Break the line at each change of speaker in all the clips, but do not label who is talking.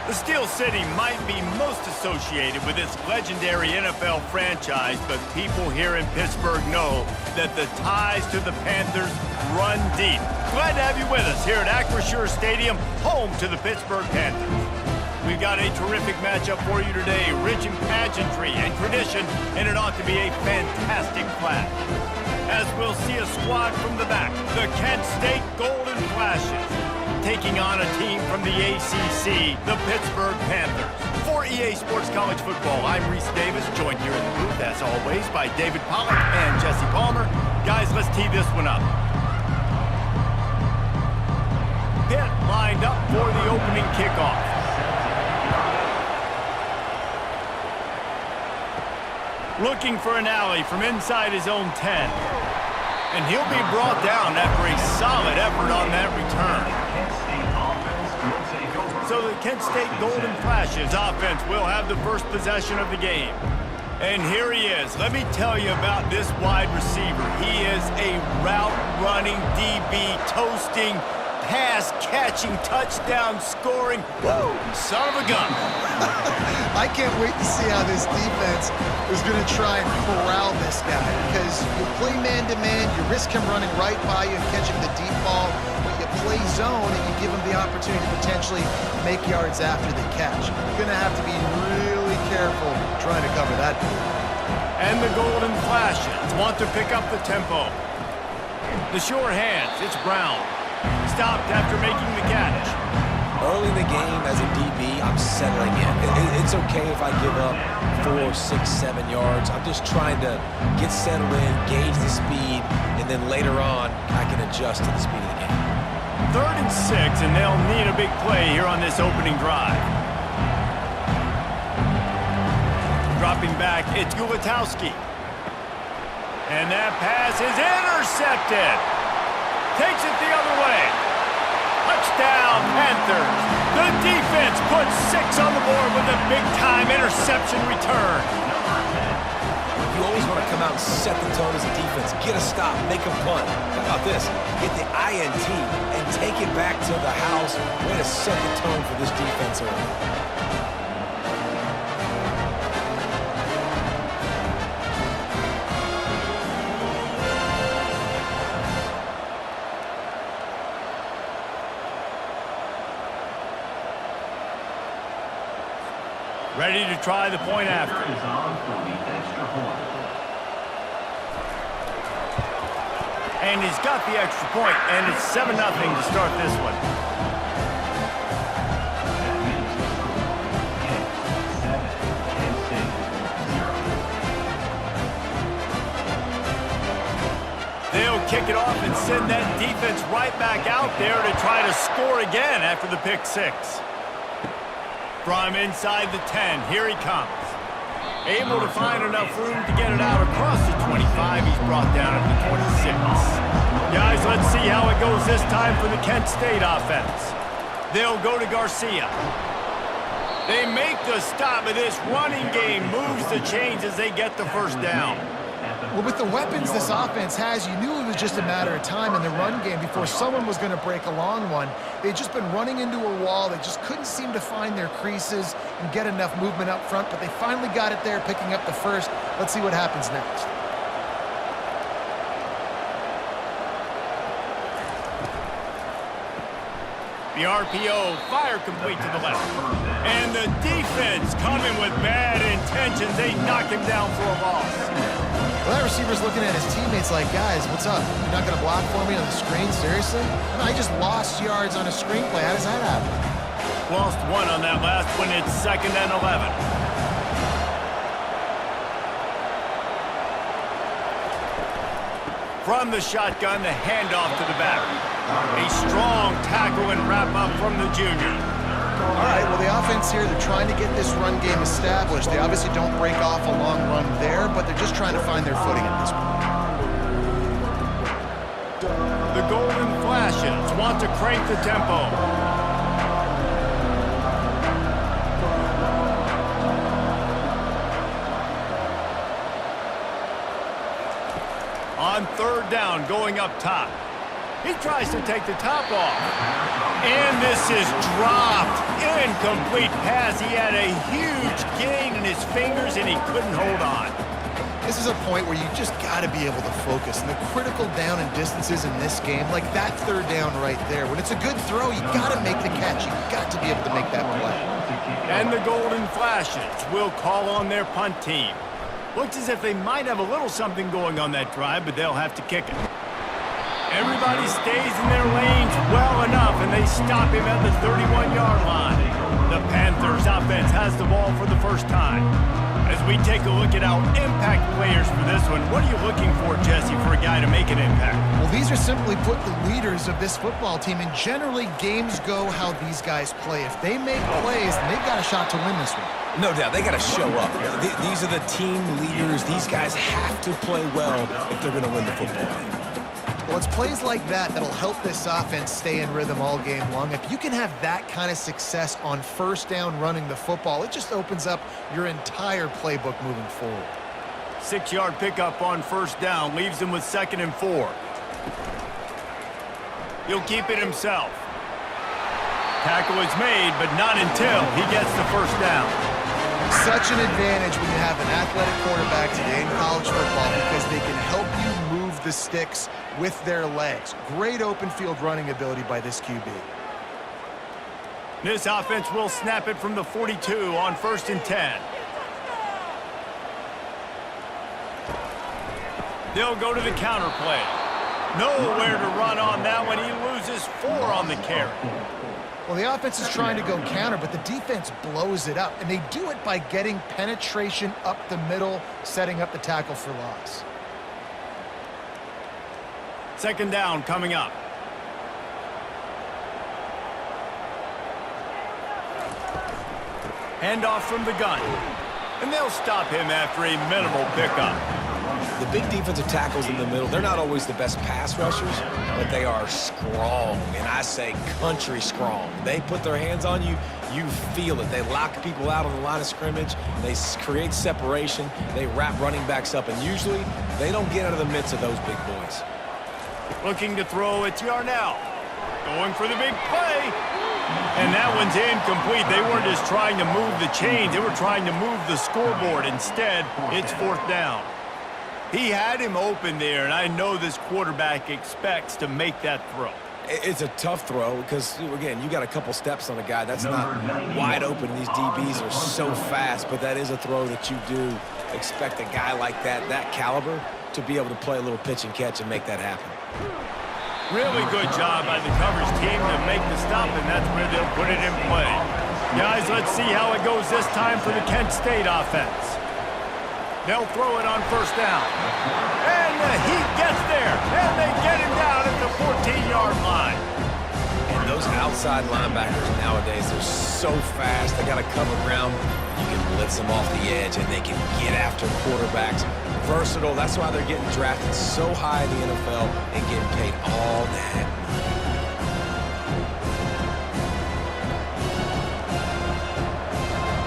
The Steel City might be most associated with its legendary NFL franchise, but people here in Pittsburgh know that the ties to the Panthers run deep. Glad to have you with us here at Acrisure Stadium, home to the Pittsburgh Panthers. We've got a terrific matchup for you today, rich in pageantry and tradition, and it ought to be a fantastic clash. As we'll see a squad from the back, the Kent State Golden Flashes, taking on a team from the ACC, the Pittsburgh Panthers. For EA Sports College Football, I'm Reese Davis, joined here in the booth, as always, by David Pollack and Jesse Palmer. Guys, let's tee this one up. Pitt lined up for the opening kickoff. Looking for an alley from inside his own 10. And he'll be brought down after a solid effort on that return. So the Kent State Golden Flashes offense will have the first possession of the game. And here he is. Let me tell you about this wide receiver. He is a route-running DB, toasting, pass-catching, touchdown-scoring, woo, son of a gun.
I can't wait to see how this defense is going to try and corral this guy, because you play man-to-man, you risk him running right by you and catching the deep ball, but you play zone and you give him the opportunity to potentially make yards after the catch. You're going to have to be really careful trying to cover that.
And the Golden Flashes want to pick up the tempo. The sure hands, it's Brown. Stopped after making the catch.
Early in the game, as a DB, I'm settling in. It's okay if I give up 4, 6, 7 yards. I'm just trying to get settled in, gauge the speed, and then later on, I can adjust to the speed of the game.
3rd and 6, and they'll need a big play here on this opening drive. Dropping back, it's Gulatowski. And that pass is intercepted. Takes it the other way. Touchdown, Panthers. The defense puts 6 on the board with a big-time interception return.
You always want to come out and set the tone as a defense. Get a stop, make a punt. How about this? Get the INT and take it back to the house. Way to set the tone for this defense early.
Ready to try the point after. And he's got the extra point, and it's 7-0 to start this one. They'll kick it off and send that defense right back out there to try to score again after the pick 6. From inside the 10, here he comes. Able to find enough room to get it out across the 25. He's brought down at the 26. Guys, let's see how it goes this time for the Kent State offense. They'll go to Garcia. They make the stop, but this running game moves the chains as they get the first down.
Well, with the weapons this offense has, you knew it was just a matter of time in the run game before someone was going to break a long one. They'd just been running into a wall. They just couldn't seem to find their creases and get enough movement up front, but they finally got it there, picking up the first. Let's see what happens next.
The RPO, fire complete to the left. And the defense coming with bad intentions. They knock him down for a loss.
Well, that receiver's looking at his teammates like, guys, what's up? You're not going to block for me on the screen? Seriously? And I just lost yards on a screen play. How does that happen?
Lost 1 on that last one. It's 2nd and 11. From the shotgun, the handoff to the back. A strong tackle and wrap-up from the junior.
All right, well, the offense here, they're trying to get this run game established. They obviously don't break off a long run there, but they're just trying to find their footing at this point.
The Golden Flashes want to crank the tempo. On 3rd down, going up top. He tries to take the top off. And this is dropped. Incomplete pass. He had a huge gain in his fingers, and he couldn't hold on.
This is a point where you just got to be able to focus. And the critical down and distances in this game, like that third down right there, when it's a good throw, you got to make the catch. You got to be able to make that play.
And the Golden Flashes will call on their punt team. Looks as if they might have a little something going on that drive, but they'll have to kick it. Everybody stays in their lanes well enough, and they stop him at the 31-yard line. The Panthers offense has the ball for the first time. As we take a look at our impact players for this one, what are you looking for, Jesse, for a guy to make an impact?
Well, these are simply put the leaders of this football team, and generally games go how these guys play. If they make plays, then they've got a shot to win this one.
No doubt, they got to show up. These are the team leaders. These guys have to play well if they're going to win the football game.
Well, it's plays like that that'll help this offense stay in rhythm all game long. If you can have that kind of success on first down running the football, it just opens up your entire playbook moving forward.
6-yard pickup on first down leaves him with 2nd and 4. He'll keep it himself. Tackle is made, but not until he gets the first down.
Such an advantage when you have an athletic quarterback today in college football because they can help you move the sticks with their legs. Great open field running ability by this QB.
This offense will snap it from the 42 on 1st and 10. They'll go to the counter play. Nowhere to run on that one. He loses 4 on the carry.
Well, the offense is trying to go counter, but the defense blows it up, and they do it by getting penetration up the middle, setting up the tackle for loss.
2nd down coming up. Handoff from the gun. And they'll stop him after a minimal pickup.
The big defensive tackles in the middle, they're not always the best pass rushers, but they are strong, and I say country strong. They put their hands on you, you feel it. They lock people out on the line of scrimmage. They create separation. They wrap running backs up, and usually they don't get out of the midst of those big boys.
Looking to throw, it's Yarnell. Going for the big play. And that one's incomplete. They weren't just trying to move the chains. They were trying to move the scoreboard. Instead, it's 4th down. He had him open there, and I know this quarterback expects to make that throw.
It's a tough throw because, again, you got a couple steps on a guy. That's not wide open. These DBs are so fast, but that is a throw that you do expect a guy like that caliber, to be able to play a little pitch and catch and make that happen.
Really good job by the coverage team to make the stop, and that's where they'll put it in play. Guys, let's see how it goes this time for the Kent State offense. They'll throw it on 1st down. And he gets there, and they get him down at the 14-yard line.
And those outside linebackers nowadays, they're so fast. They got to cover ground. You can blitz them off the edge, and they can get after quarterbacks. Versatile. That's why they're getting drafted so high in the NFL and getting paid all that money.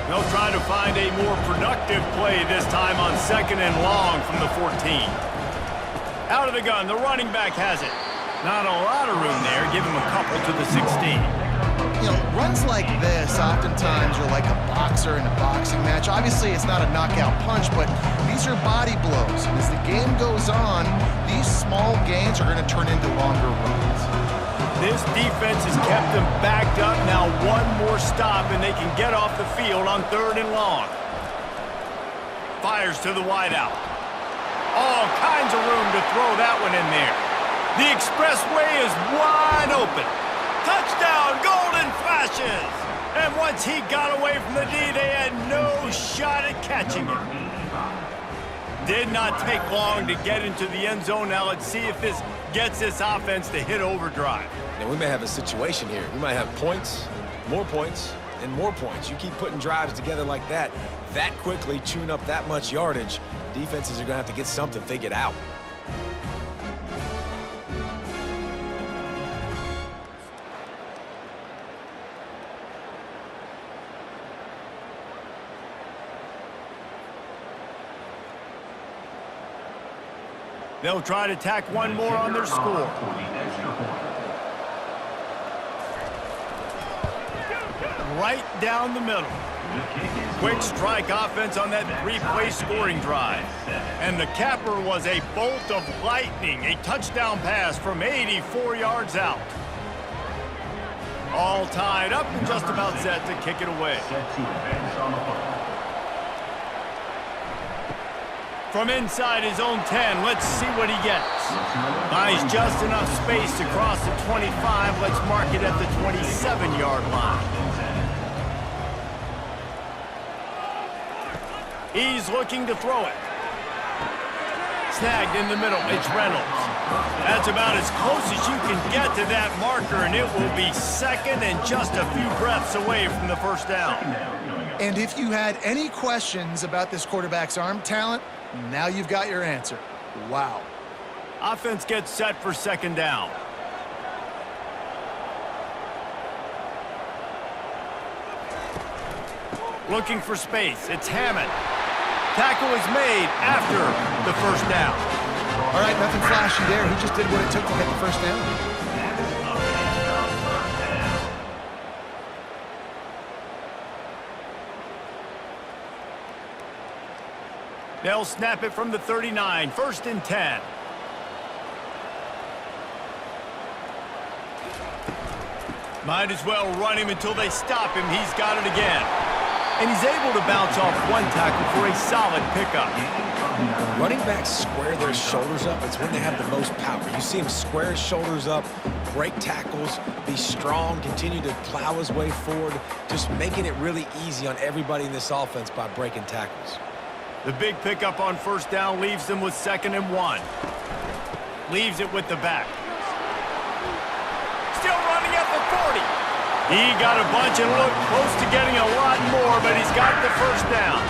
They'll try to find a more productive play this time on 2nd and long from the 14. Out of the gun, the running back has it. Not a lot of room there. Give him a couple to the 16.
You know, runs like this oftentimes are like a boxer in a boxing match. Obviously, it's not a knockout punch, but these are body blows. And as the game goes on, these small gains are going to turn into longer runs.
This defense has kept them backed up. Now one more stop, and they can get off the field on 3rd and long. Fires to the wideout. All kinds of room to throw that one in there. The expressway is wide open. Touchdown, Golden Flashes! And once he got away from the D, they had no shot at catching him. Did not take long to get into the end zone. Now let's see if this gets this offense to hit overdrive.
Now we may have a situation here. We might have points, and more points. You keep putting drives together like that quickly, chewing up that much yardage, defenses are going to have to get something figured out.
They'll try to tack one more on their score. Right down the middle. Quick strike offense on that three-play scoring drive. And the capper was a bolt of lightning, a touchdown pass from 84 yards out. All tied up and just about set to kick it away. From inside his own 10, let's see what he gets. Finds just enough space to cross the 25. Let's mark it at the 27-yard line. He's looking to throw it. Snagged in the middle, it's Reynolds. That's about as close as you can get to that marker, and it will be second and just a few breaths away from the first down.
And if you had any questions about this quarterback's arm talent, now you've got your answer. Wow.
Offense gets set for second down. Looking for space, it's Hammond. Tackle is made after the first down.
All right, nothing flashy there. He just did what it took to get the first down.
They'll snap it from the 39, 1st and 10. Might as well run him until they stop him. He's got it again. And he's able to bounce off one tackle for a solid pickup.
Running backs square their shoulders up. It's when they have the most power. You see him square his shoulders up, break tackles, be strong, continue to plow his way forward, just making it really easy on everybody in this offense by breaking tackles.
The big pickup on first down leaves them with 2nd and 1. Leaves it with the back. Still running at the 40. He got a bunch and looked close to getting a lot more, but he's got the first down.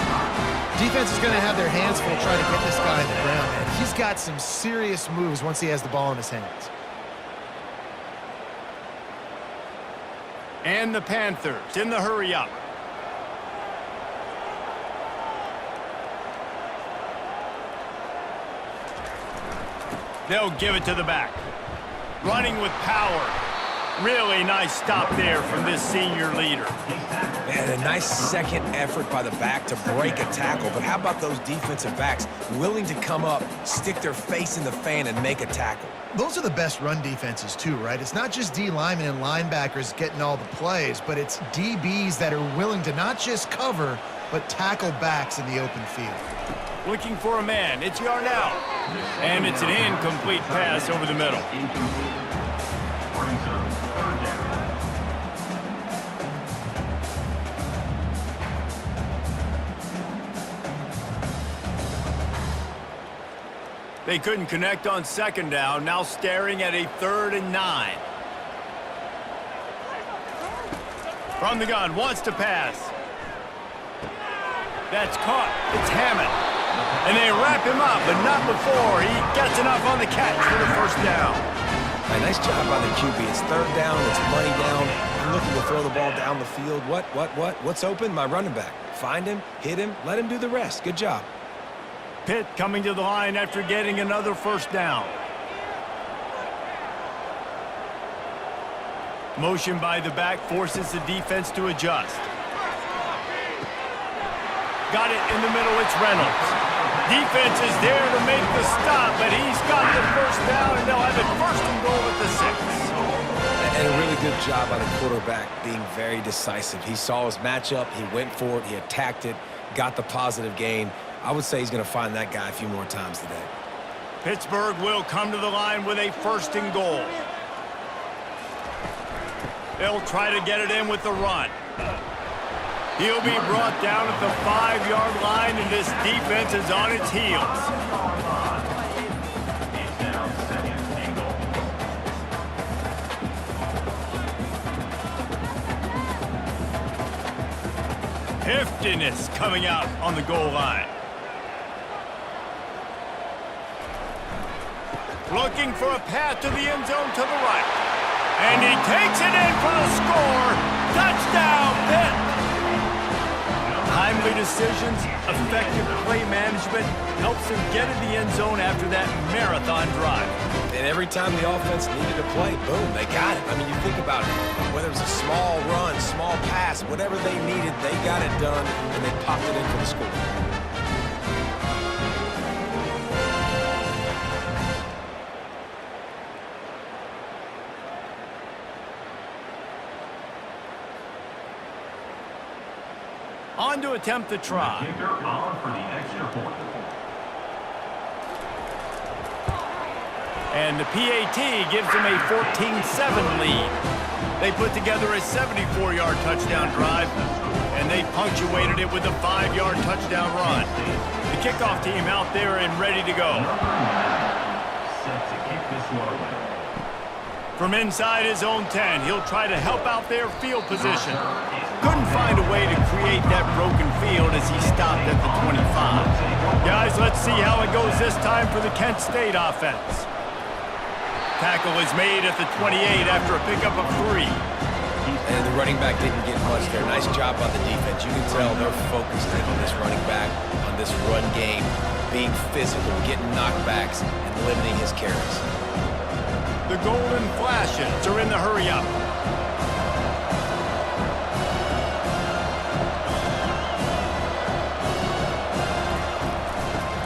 Defense is going to have their hands full trying to get this guy on the ground, man. He's got some serious moves once he has the ball in his hands.
And the Panthers in the hurry-up. They'll give it to the back. Running with power. Really nice stop there from this senior leader.
Man, a nice second effort by the back to break a tackle. But how about those defensive backs willing to come up, stick their face in the fan, and make a tackle?
Those are the best run defenses too, right? It's not just D linemen and linebackers getting all the plays, but it's DBs that are willing to not just cover, but tackle backs in the open field.
Looking for a man. It's Yarnell. And it's an incomplete pass over the middle. They couldn't connect on 2nd down, now staring at a 3rd and 9. From the gun, wants to pass. That's caught. It's Hammond. And they wrap him up, but not before he gets enough on the catch for the first down.
Hey, nice job by the QB. It's 3rd down, it's money down. I'm looking to throw the ball down the field. What's open? My running back. Find him, hit him, let him do the rest. Good job.
Pitt coming to the line after getting another first down. Motion by the back forces the defense to adjust. Got it in the middle, it's Reynolds. Defense is there to make the stop, but he's got the first down, and they'll have it 1st and goal at the 6.
And a really good job by the quarterback being very decisive. He saw his matchup, he went for it, he attacked it, got the positive gain. I would say he's going to find that guy a few more times today.
Pittsburgh will come to the line with a 1st and goal. They'll try to get it in with the run. He'll be brought down at the 5-yard line, and this defense is on its heels. Heftiness coming out on the goal line. Looking for a path to the end zone to the right. And he takes it in for the score. Touchdown, Pitt. Time timely decisions, effective play management helps them get in the end zone after that marathon drive.
And every time the offense needed to play, boom, they got it. I mean, you think about it, whether it was a small run, small pass, whatever they needed, they got it done, and they popped it in for the score.
On to attempt the try. And the PAT gives them a 14-7 lead. They put together a 74-yard touchdown drive, and they punctuated it with a 5-yard touchdown run. The kickoff team out there and ready to go. From inside his own 10, he'll try to help out their field position. Couldn't find a way to create that broken field as he stopped at the 25. Guys, let's see how it goes this time for the Kent State offense. Tackle is made at the 28 after a pickup of 3.
And the running back didn't get much there. Nice job on the defense. You can tell they're focused in on this running back, on this run game, being physical, getting knockbacks, and limiting his carries.
The Golden Flashes are in the hurry-up.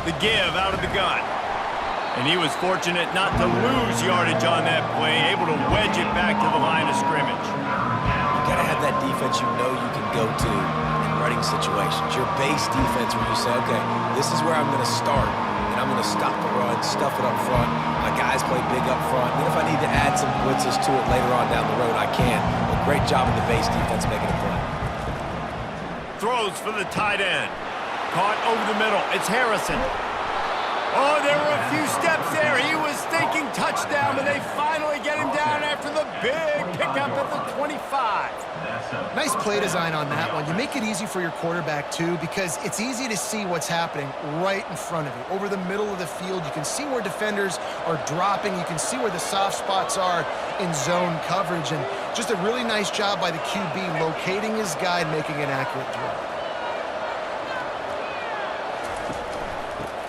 The give out of the gun. And he was fortunate not to lose yardage on that play, able to wedge it back to the line of scrimmage.
You got to have that defense you know you can go to in running situations. Your base defense where you say, okay, this is where I'm going to start, and I'm going to stop the run, stuff it up front. My guys play big up front. Then if I need to add some blitzes to it later on down the road, I can. But great job in the base defense making a play.
Throws for the tight end. Caught over the middle. It's Harrison. Oh, there were a few steps there. He was thinking touchdown, but they finally get him down after the big pickup at the 25.
Nice play design on that one. You make it easy for your quarterback, too, because it's easy to see what's happening right in front of you. Over the middle of the field, you can see where defenders are dropping. You can see where the soft spots are in zone coverage. And just a really nice job by the QB locating his guy and making an accurate throw.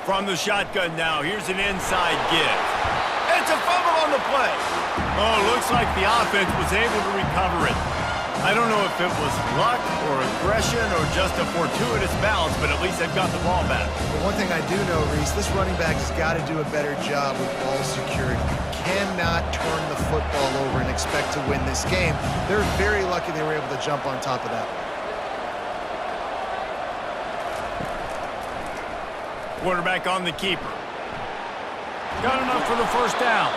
From the shotgun now, here's an inside give. It's a fumble on the play. Oh, looks like the offense was able to recover it. I don't know if it was luck or aggression or just a fortuitous bounce, but at least they've got the ball back.
But one thing I do know, Reese, this running back has got to do a better job with ball security. You cannot turn the football over and expect to win this game. They're very lucky they were able to jump on top of that.
Quarterback on the keeper. Got enough for the first down.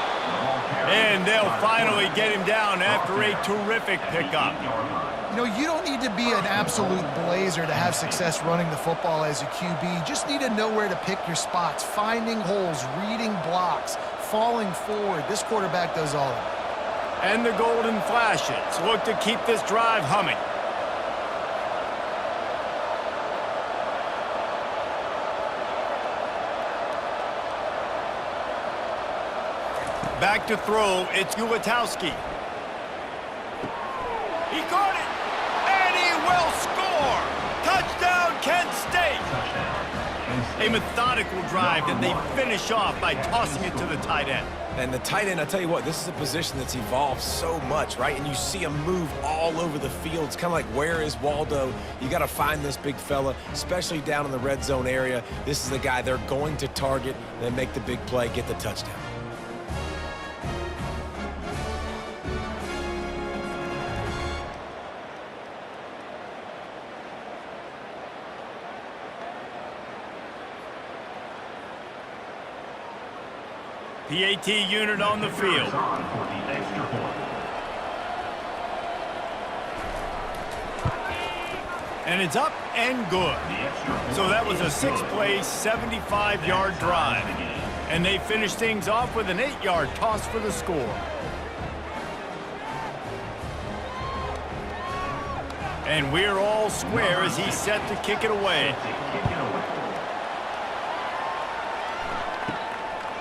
And they'll finally get him down after a terrific pickup.
You know, you don't need to be an absolute blazer to have success running the football as a QB. You just need to know where to pick your spots, finding holes, reading blocks, falling forward. This quarterback does all of it.
And the Golden Flashes look to keep this drive humming. Back to throw, it's Ulatowski. He caught it, and he will score! Touchdown, Kent State! A methodical drive that they finish off by tossing it to the tight end.
And the tight end, I tell you what, this is a position that's evolved so much, right? And you see him move all over the field. It's kind of like, where is Waldo? You got to find this big fella, especially down in the red zone area. This is the guy they're going to target, then make the big play, get the touchdown.
PAT unit on the field. And it's up and good. So that was a 6-play, 75-yard drive. And they finished things off with an 8-yard toss for the score. And we're all square as he's set to kick it away.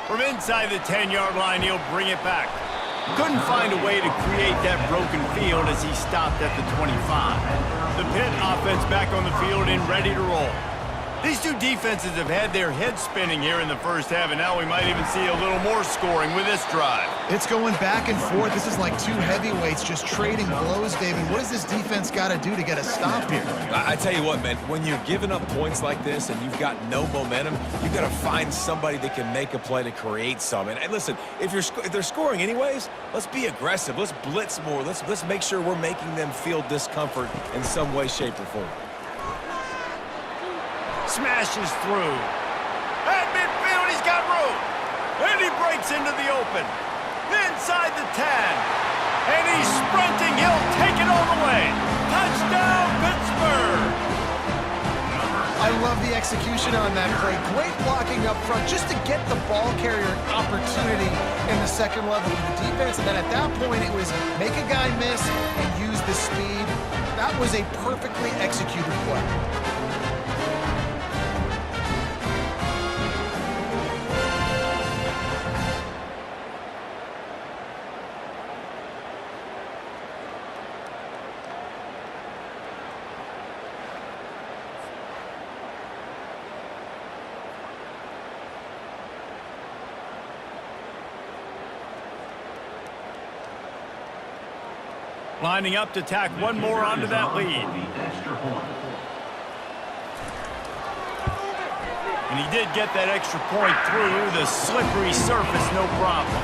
From inside the 10-yard line, he'll bring it back. Couldn't find a way to create that broken field as he stopped at the 25. The Pitt offense back on the field and ready to roll. These two defenses have had their heads spinning here in the first half, and now we might even see a little more scoring with this drive.
It's going back and forth. This is like two heavyweights just trading blows, David. What does this defense got to do to get a stop here?
I tell you what, man, when you're giving up points like this and you've got no momentum, you've got to find somebody that can make a play to create some. And listen, if they're scoring anyways, let's be aggressive. Let's blitz more. Let's make sure we're making them feel discomfort in some way, shape, or form.
Smashes through. At midfield, he's got room. And he breaks into the open. Inside the 10. And he's sprinting. He'll take it all the way. Touchdown, Pittsburgh.
I love the execution on that play. Great blocking up front just to get the ball carrier an opportunity in the second level of the defense. And then at that point, it was make a guy miss and use the speed. That was a perfectly executed play.
Lining up to tack one more onto that lead. And he did get that extra point through the slippery surface, no problem.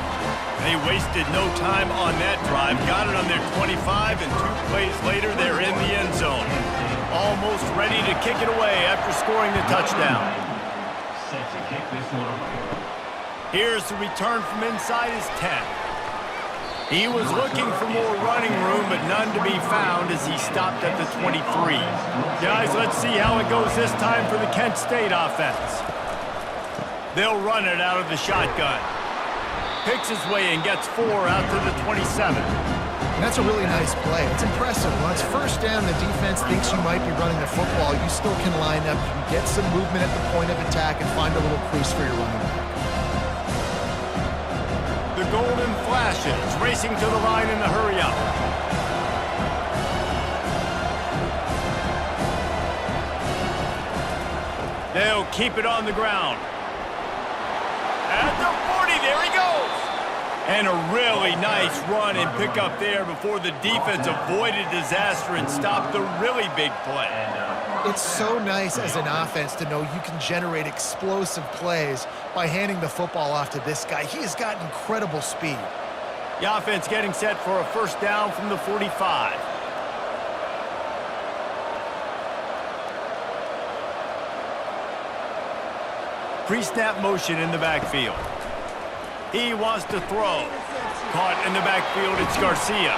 They wasted no time on that drive. Got it on their 25, and 2 plays later, they're in the end zone. Almost ready to kick it away after scoring the touchdown. Here's the return from inside his 10. He was looking for more running room, but none to be found as he stopped at the 23. Guys, let's see how it goes this time for the Kent State offense. They'll run it out of the shotgun. Picks his way and gets 4 out to the 27.
And that's a really nice play. It's impressive. When it's first down, the defense thinks you might be running the football. You still can line up, you can get some movement at the point of attack, and find a little crease for your running back.
The Golden Flashes racing to the line in the hurry-up. They'll keep it on the ground. At the 40, there he goes. And a really nice run and pick up there before the defense avoided disaster and stopped the really big play.
It's so nice as an offense to know you can generate explosive plays by handing the football off to this guy. He has got incredible speed.
The offense getting set for a first down from the 45. Pre-snap motion in the backfield. He wants to throw. Caught in the backfield, it's Garcia.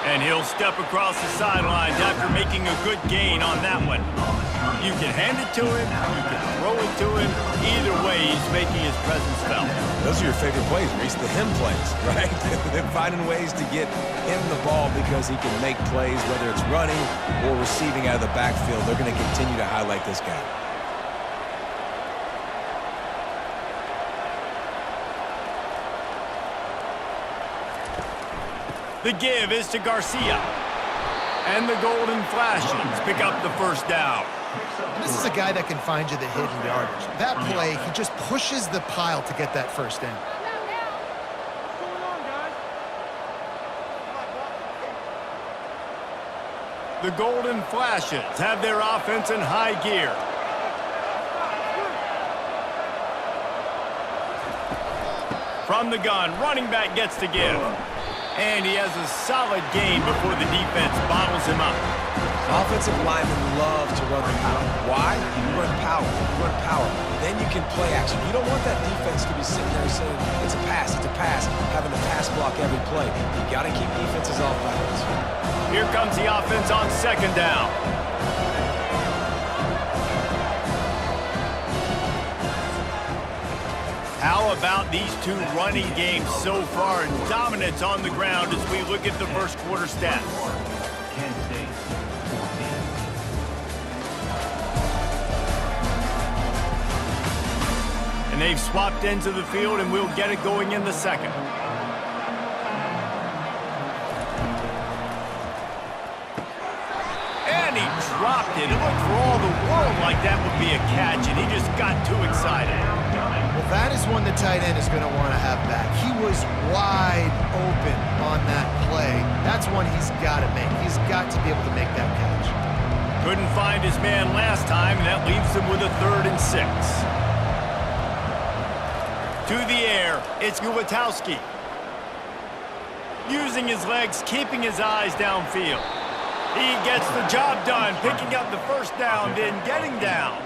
And he'll step across the sidelines after making a good gain on that one. You can hand it to him, you can throw it to him. Either way, he's making his presence felt.
Those are your favorite plays, Reese, the him plays, right? They're finding ways to get him the ball because he can make plays, whether it's running or receiving out of the backfield. They're going to continue to highlight this guy.
The give is to Garcia. And the Golden Flashes pick up the first down.
And this is a guy that can find you the hidden yardage. That play, he just pushes the pile to get that first down.
The Golden Flashes have their offense in high gear. From the gun, running back gets to give. And he has a solid gain before the defense bottles him up.
Offensive linemen love to run the power. Why? You run power. You run power. Then you can play action. You don't want that defense to be sitting there saying, it's a pass, having to pass block every play. You got to keep defenses off balance.
Here comes the offense on second down. How about these two running games so far? Dominance on the ground as we look at the first quarter stats. And they've swapped into the field, and we'll get it going in the second. expected. It looked for all the world like that would be a catch, and he just got too excited.
Well, that is one the tight end is going to want to have back. He was wide open on that play. That's one he's got to make. He's got to be able to make that catch.
Couldn't find his man last time, and that leaves him with a 3rd and 6. To the air, it's Gutowski. Using his legs, keeping his eyes downfield. He gets the job done, picking up the first down, then getting down.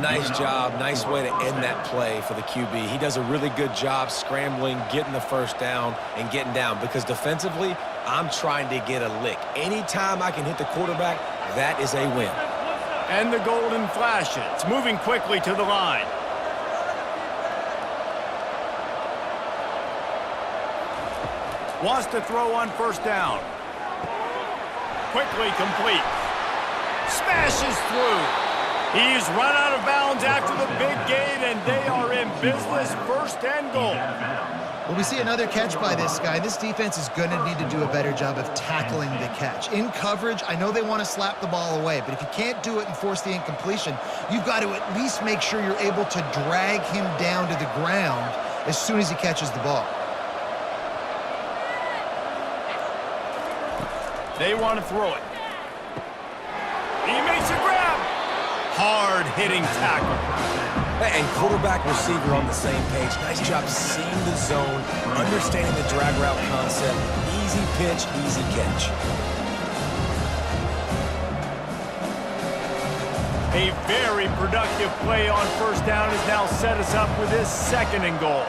Nice job. Nice way to end that play for the QB. He does a really good job scrambling, getting the first down, and getting down. Because defensively, I'm trying to get a lick. Anytime I can hit the quarterback, that is a win.
And the golden flashes, moving quickly to the line. Wants to throw on first down. Quickly complete. Smashes through. He's run out of bounds after the big gain, and they are in business, 1st and goal.
Well, we see another catch by this guy. This defense is going to need to do a better job of tackling the catch. In coverage, I know they want to slap the ball away, but if you can't do it and force the incompletion, you've got to at least make sure you're able to drag him down to the ground as soon as he catches the ball.
They want to throw it. He makes a grab. Hard-hitting tackle.
And quarterback receiver on the same page. Nice job seeing the zone, understanding the drag route concept. Easy pitch, easy catch.
A very productive play on first down has now set us up with this 2nd and goal.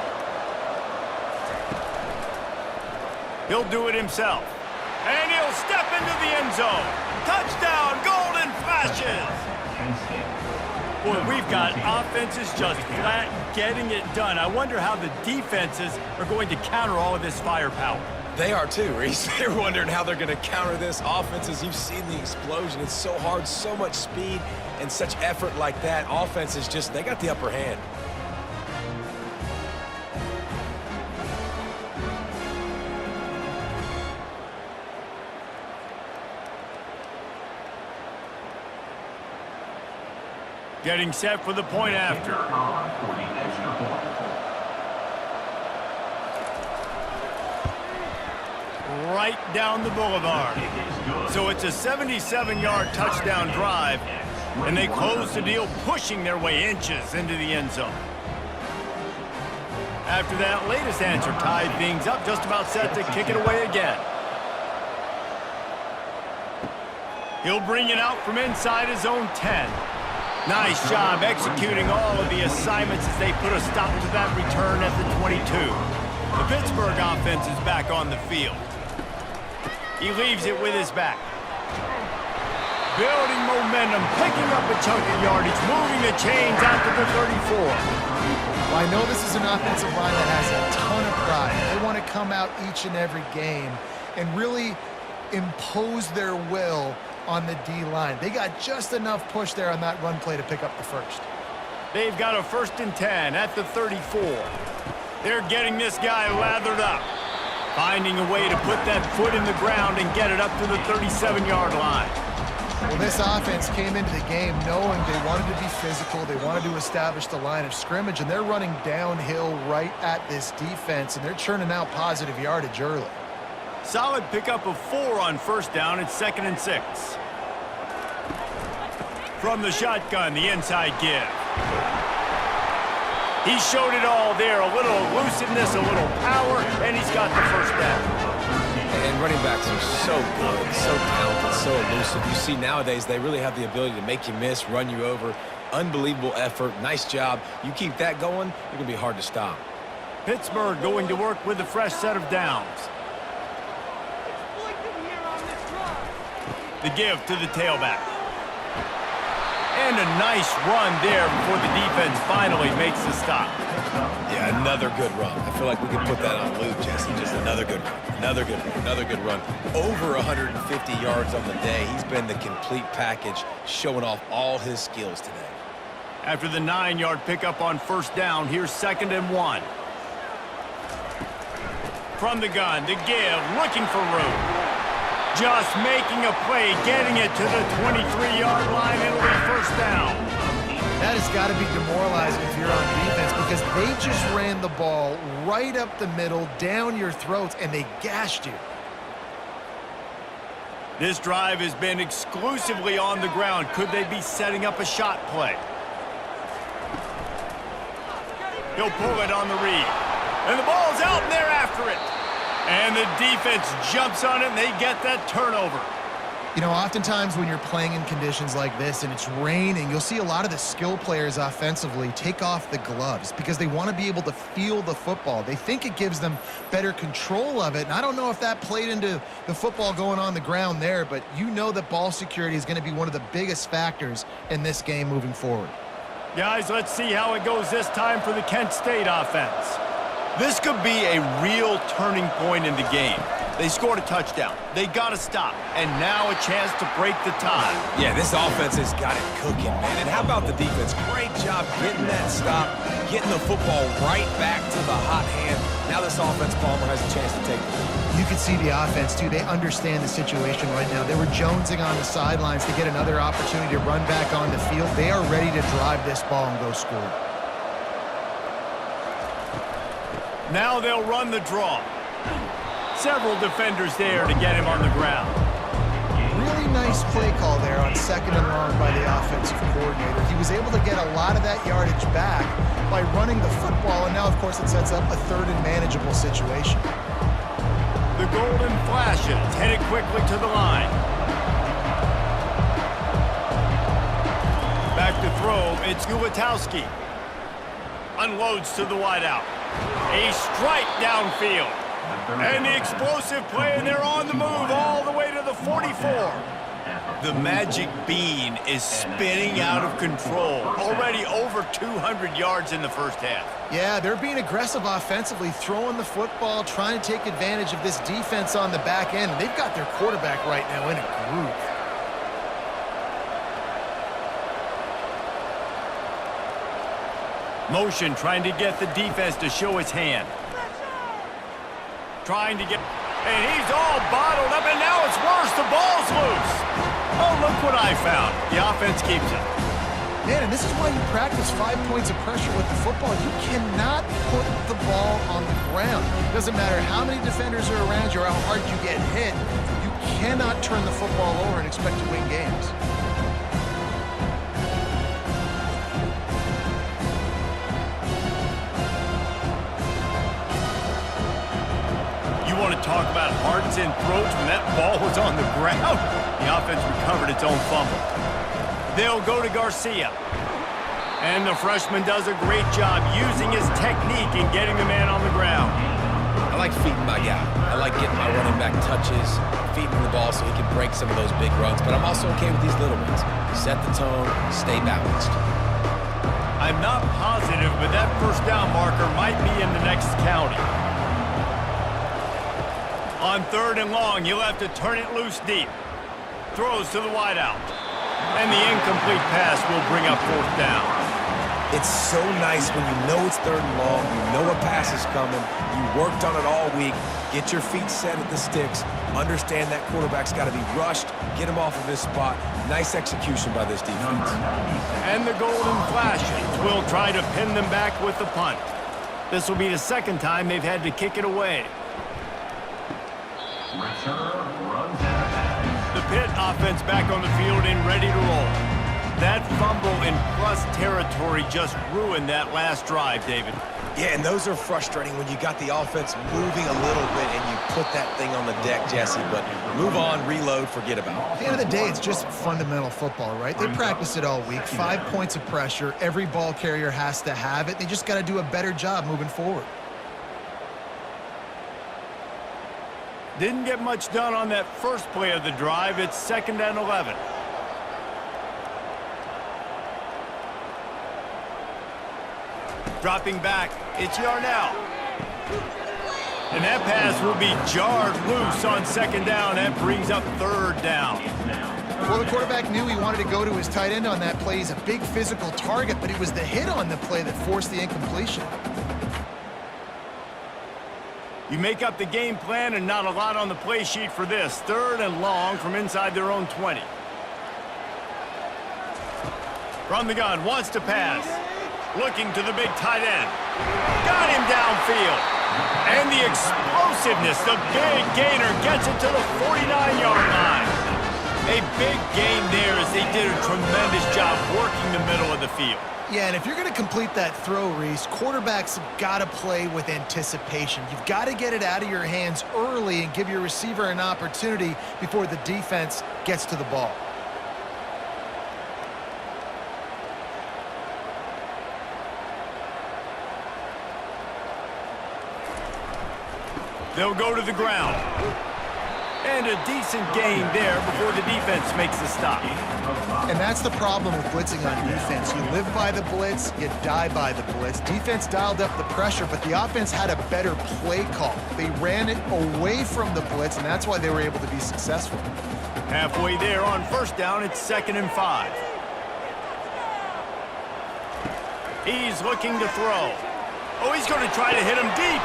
He'll do it himself. And he'll step into the end zone. Touchdown, golden flashes. Boy, we've got offenses just flat getting it done. I wonder how the defenses are going to counter all of this firepower.
They are too, Reese. They're wondering how they're going to counter this. Offenses, you've seen the explosion. It's so hard, so much speed, and such effort like that. Offenses just, they got the upper hand.
Getting set for the point after. Right down the boulevard. So it's a 77-yard touchdown drive, and they close the deal, pushing their way inches into the end zone. After that latest answer tied things up, just about set to kick it away again. He'll bring it out from inside his own 10. Nice job executing all of the assignments as they put a stop to that return at the 22. The Pittsburgh offense is back on the field. He leaves it with his back. Building momentum, picking up a chunk of yardage, moving the chains out to the 34.
Well, I know this is an offensive line that has a ton of pride. They want to come out each and every game and really impose their will on the D-line. They got just enough push there on that run play to pick up the first.
They've got a 1st and 10 at the 34. They're getting this guy lathered up, finding a way to put that foot in the ground and get it up to the 37-yard line.
Well, this offense came into the game knowing they wanted to be physical, they wanted to establish the line of scrimmage, and they're running downhill right at this defense, and they're churning out positive yardage early.
Solid pickup of 4 on first down. It's 2nd and 6. From the shotgun, the inside give. He showed it all there. A little elusiveness, a little power, and he's got the first down.
And running backs are so good, so talented, so elusive. You see nowadays they really have the ability to make you miss, run you over. Unbelievable effort. Nice job. You keep that going, you're going to be hard to stop.
Pittsburgh going to work with a fresh set of downs. The give to the tailback. And a nice run there before the defense finally makes the stop.
Yeah, another good run. I feel like we could put that on loop, Jesse. Just another good run, another good run, another good run. Over 150 yards on the day. He's been the complete package, showing off all his skills today.
After the 9-yard pickup on first down, here's 2nd and 1. From the gun, the give, looking for room. Just making a play, getting it to the 23-yard line. It'll be first down.
That has got to be demoralizing if you're on defense because they just ran the ball right up the middle, down your throats, and they gashed you.
This drive has been exclusively on the ground. Could they be setting up a shot play? He'll pull it on the read. And the ball's out, and they're after it. And the defense jumps on it, and they get that turnover.
You know, oftentimes when you're playing in conditions like this and it's raining, you'll see a lot of the skill players offensively take off the gloves because they want to be able to feel the football. They think it gives them better control of it, and I don't know if that played into the football going on the ground there, but you know that ball security is going to be one of the biggest factors in this game moving forward.
Guys, let's see how it goes this time for the Kent State offense. This could be a real turning point in the game. They scored a touchdown. They got to stop. And now a chance to break the tie.
Yeah, this offense has got it cooking, man. And how about the defense? Great job getting that stop, getting the football right back to the hot hand. Now this offense, Palmer, has a chance to take it.
You can see the offense, too. They understand the situation right now. They were jonesing on the sidelines to get another opportunity to run back on the field. They are ready to drive this ball and go score.
Now they'll run the draw. Several defenders there to get him on the ground.
Really nice play call there on 2nd and long by the offensive coordinator. He was able to get a lot of that yardage back by running the football, and now, of course, it sets up a 3rd and manageable situation.
The golden flashes headed quickly to the line. Back to throw, it's Gulatowski. Unloads to the wideout. A strike downfield. And the explosive play, and they're on the move all the way to the 44. The magic bean is spinning out of control. Already over 200 yards in the first half.
Yeah, they're being aggressive offensively, throwing the football, trying to take advantage of this defense on the back end. They've got their quarterback right now in a groove.
Motion trying to get the defense to show his hand. Trying to get, and he's all bottled up, and now it's worse. The ball's loose. Oh, look what I found. The offense keeps it.
Man, and this is why you practice 5 points of pressure with the football. You cannot put the ball on the ground. Doesn't matter how many defenders are around you or how hard you get hit. You cannot turn the football over and expect to win games.
You want to talk about hearts and throats when that ball was on the ground? The offense recovered its own fumble. They'll go to Garcia. And the freshman does a great job using his technique and getting the man on the ground.
I like feeding my guy. I like getting my running back touches, feeding the ball so he can break some of those big runs. But I'm also okay with these little ones. Set the tone, stay balanced.
I'm not positive, but that first down marker might be in the next county. On 3rd and long, you'll have to turn it loose deep. Throws to the wideout. And the incomplete pass will bring up 4th down.
It's so nice when you know it's 3rd and long, you know a pass is coming, you worked on it all week, get your feet set at the sticks, understand that quarterback's got to be rushed, get him off of his spot. Nice execution by this defense.
And the golden flashes will try to pin them back with the punt. This will be the 2nd time they've had to kick it away. The Pitt offense back on the field and ready to roll. That fumble in plus territory just ruined that last drive, David.
Yeah, and those are frustrating when you got the offense moving a little bit and you put that thing on the deck, Jesse. But move on, reload, forget about it.
At the end of the day, it's just fundamental football, right? They practice it all week. 5 points of pressure. Every ball carrier has to have it. They just got to do a better job moving forward.
Didn't get much done on that first play of the drive. It's 2nd and 11. Dropping back, it's Yarnell. And that pass will be jarred loose on 2nd down. That brings up 3rd down.
Well, the quarterback knew he wanted to go to his tight end on that play. He's a big physical target, but it was the hit on the play that forced the incompletion.
You make up the game plan and not a lot on the play sheet for this. 3rd and long from inside their own 20. From the gun, wants to pass. Looking to the big tight end. Got him downfield. And the explosiveness, the big gainer gets it to the 49-yard line. A big gain there as they did a tremendous job working the middle of the field.
Yeah, and if you're going to complete that throw, Reese, quarterbacks have got to play with anticipation. You've got to get it out of your hands early and give your receiver an opportunity before the defense gets to the ball.
They'll go to the ground. And a decent gain there before the defense makes the stop.
And that's the problem with blitzing on defense. You live by the blitz, you die by the blitz. Defense dialed up the pressure, but the offense had a better play call. They ran it away from the blitz, and that's why they were able to be successful.
Halfway there on 1st down, it's 2nd and 5. He's looking to throw. Oh, he's going to try to hit him deep.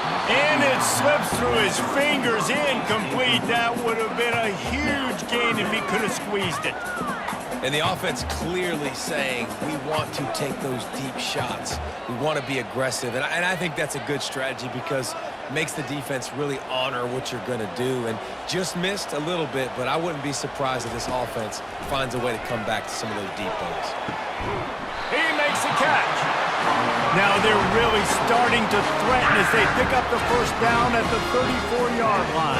And it slips through his fingers, incomplete. That would have been a huge gain if he could have squeezed it.
And the offense clearly saying, we want to take those deep shots. We want to be aggressive. And I think that's a good strategy because it makes the defense really honor what you're going to do. And just missed a little bit, but I wouldn't be surprised if this offense finds a way to come back to some of those deep balls.
He makes the catch. Now they're really starting to threaten as they pick up the 1st down at the 34-yard line.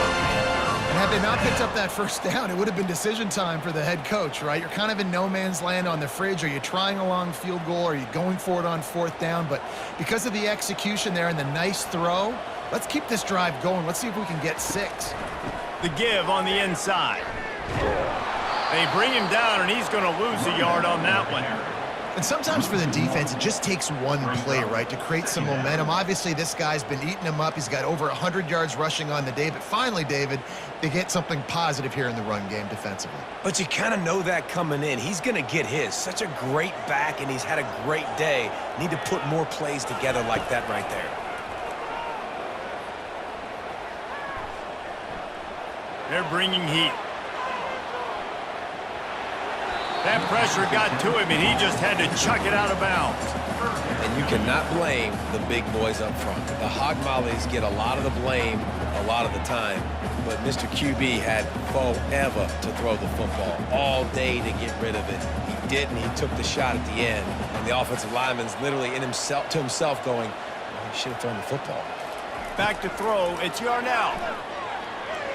And had they not picked up that 1st down, it would have been decision time for the head coach, right? You're kind of in no man's land on the fridge. Are you trying a long field goal? Are you going for it on 4th down? But because of the execution there and the nice throw, let's keep this drive going. Let's see if we can get 6.
The give on the inside. They bring him down, and he's going to lose a yard on that one.
And sometimes for the defense, it just takes one play, right, to create some momentum. Obviously, this guy's been eating him up. He's got over 100 yards rushing on the day. But finally, David, they get something positive here in the run game defensively.
But you kind of know that coming in. He's going to get his. Such a great back, and he's had a great day. Need to put more plays together like that right there.
They're bringing heat. That pressure got to him, and he just had to chuck it out of bounds.
And you cannot blame the big boys up front. The hog mollies get a lot of the blame a lot of the time, but Mr. QB had forever to throw the football, all day to get rid of it. He didn't. He took the shot at the end, and the offensive lineman's literally to himself going, well, he should have thrown the football.
Back to throw. It's Yarnell.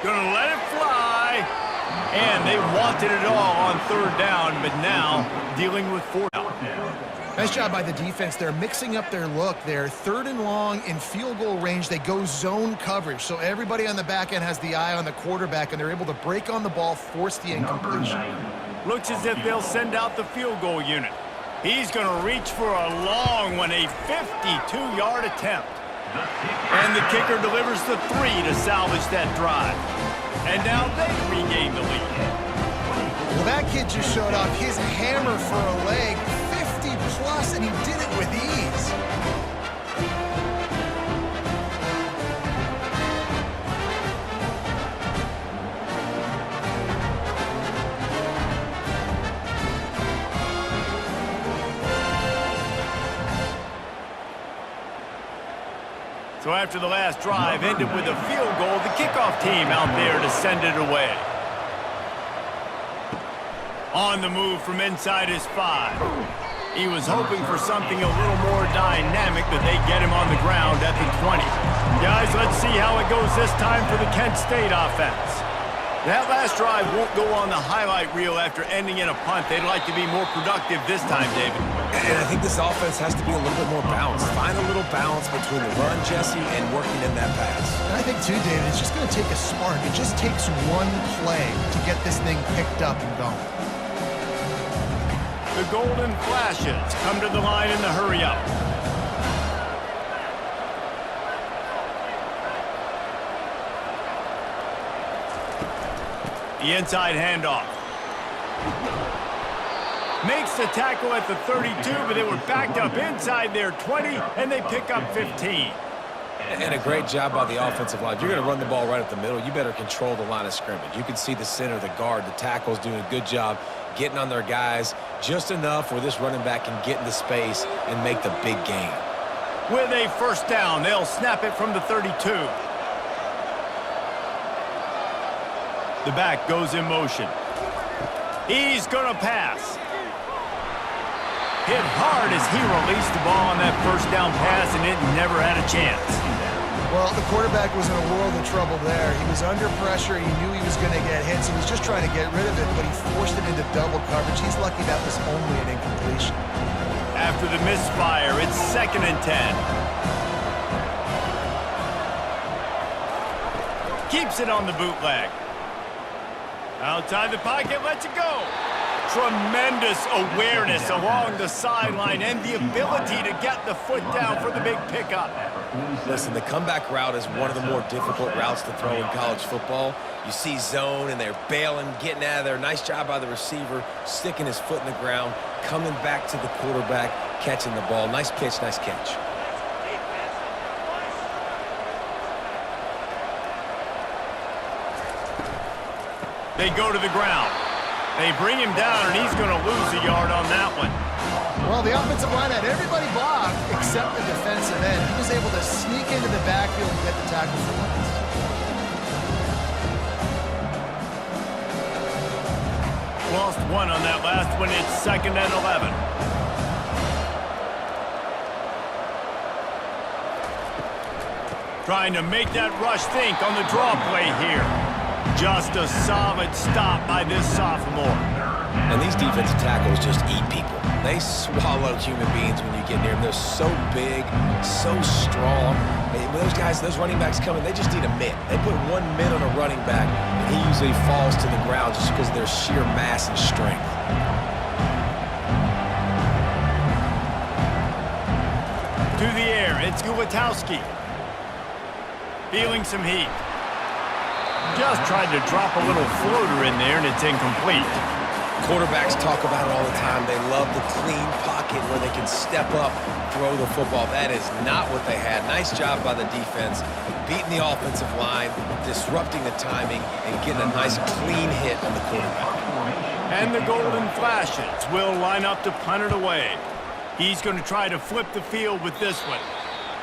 Gonna let it fly. And they wanted it all on 3rd down, but now dealing with 4th down.
Nice job by the defense. They're mixing up their look. They're 3rd and long in field goal range. They go zone coverage, so everybody on the back end has the eye on the quarterback, and they're able to break on the ball, force the incompletion.
Looks as if they'll send out the field goal unit. He's going to reach for a long one, a 52-yard attempt. And the kicker delivers the 3 to salvage that drive. And now they regain the lead.
Well, that kid just showed off his hammer for a leg, 50-plus, and he did it with ease.
So after the last drive ended with a field goal, the kickoff team out there to send it away. On the move from inside his 5. He was hoping for something a little more dynamic, but they get him on the ground at the 20. Guys, let's see how it goes this time for the Kent State offense. That last drive won't go on the highlight reel after ending in a punt. They'd like to be more productive this time, David.
And I think this offense has to be a little bit more balanced. Find a little balance between the run, Jesse, and working in that pass.
And I think, too, David, it's just going to take a spark. It just takes one play to get this thing picked up and going.
The Golden Flashes come to the line in the hurry-up. The inside handoff. Makes the tackle at the 32, but they were backed up inside their 20, and they pick up 15.
And a great job by the offensive line. If you're going to run the ball right up the middle, you better control the line of scrimmage. You can see the center, the guard, the tackles doing a good job getting on their guys just enough where this running back can get into space and make the big gain.
With a first down, they'll snap it from the 32. The back goes in motion. He's going to pass. Hit hard as he released the ball on that first down pass, and it never had a chance.
Well, the quarterback was in a world of trouble there. He was under pressure. He knew he was going to get hit, so he was just trying to get rid of it, but he forced it into double coverage. He's lucky that was only an incompletion.
After the misfire, it's 2nd and 10. Keeps it on the bootleg. Outside the pocket, lets it go. Tremendous awareness along the sideline and the ability to get the foot down for the big pickup.
Listen, the comeback route is one of the more difficult routes to throw in college football. You see zone, and they're bailing, getting out of there. Nice job by the receiver, sticking his foot in the ground, coming back to the quarterback, catching the ball. Nice pitch, nice catch.
They go to the ground. They bring him down, and he's going to lose a yard on that one.
Well, the offensive line had everybody blocked except the defensive end. He was able to sneak into the backfield and get the tackle for once.
Lost one on that last one. It's 2nd and 11. Trying to make that rush think on the draw play here. Just a solid stop by this sophomore.
And these defensive tackles just eat people. They swallow human beings when you get near them. They're so big, so strong. And when those guys, those running backs come in, they just need a mitt. They put 1 mitt on a running back, and he usually falls to the ground just because of their sheer mass and strength.
To the air, it's Gulitowski. Feeling some heat. Just tried to drop a little floater in there, and it's incomplete.
Quarterbacks talk about it all the time. They love the clean pocket where they can step up, throw the football. That is not what they had. Nice job by the defense, beating the offensive line, disrupting the timing, and getting a nice clean hit on the quarterback.
And the Golden Flashes will line up to punt it away. He's going to try to flip the field with this one.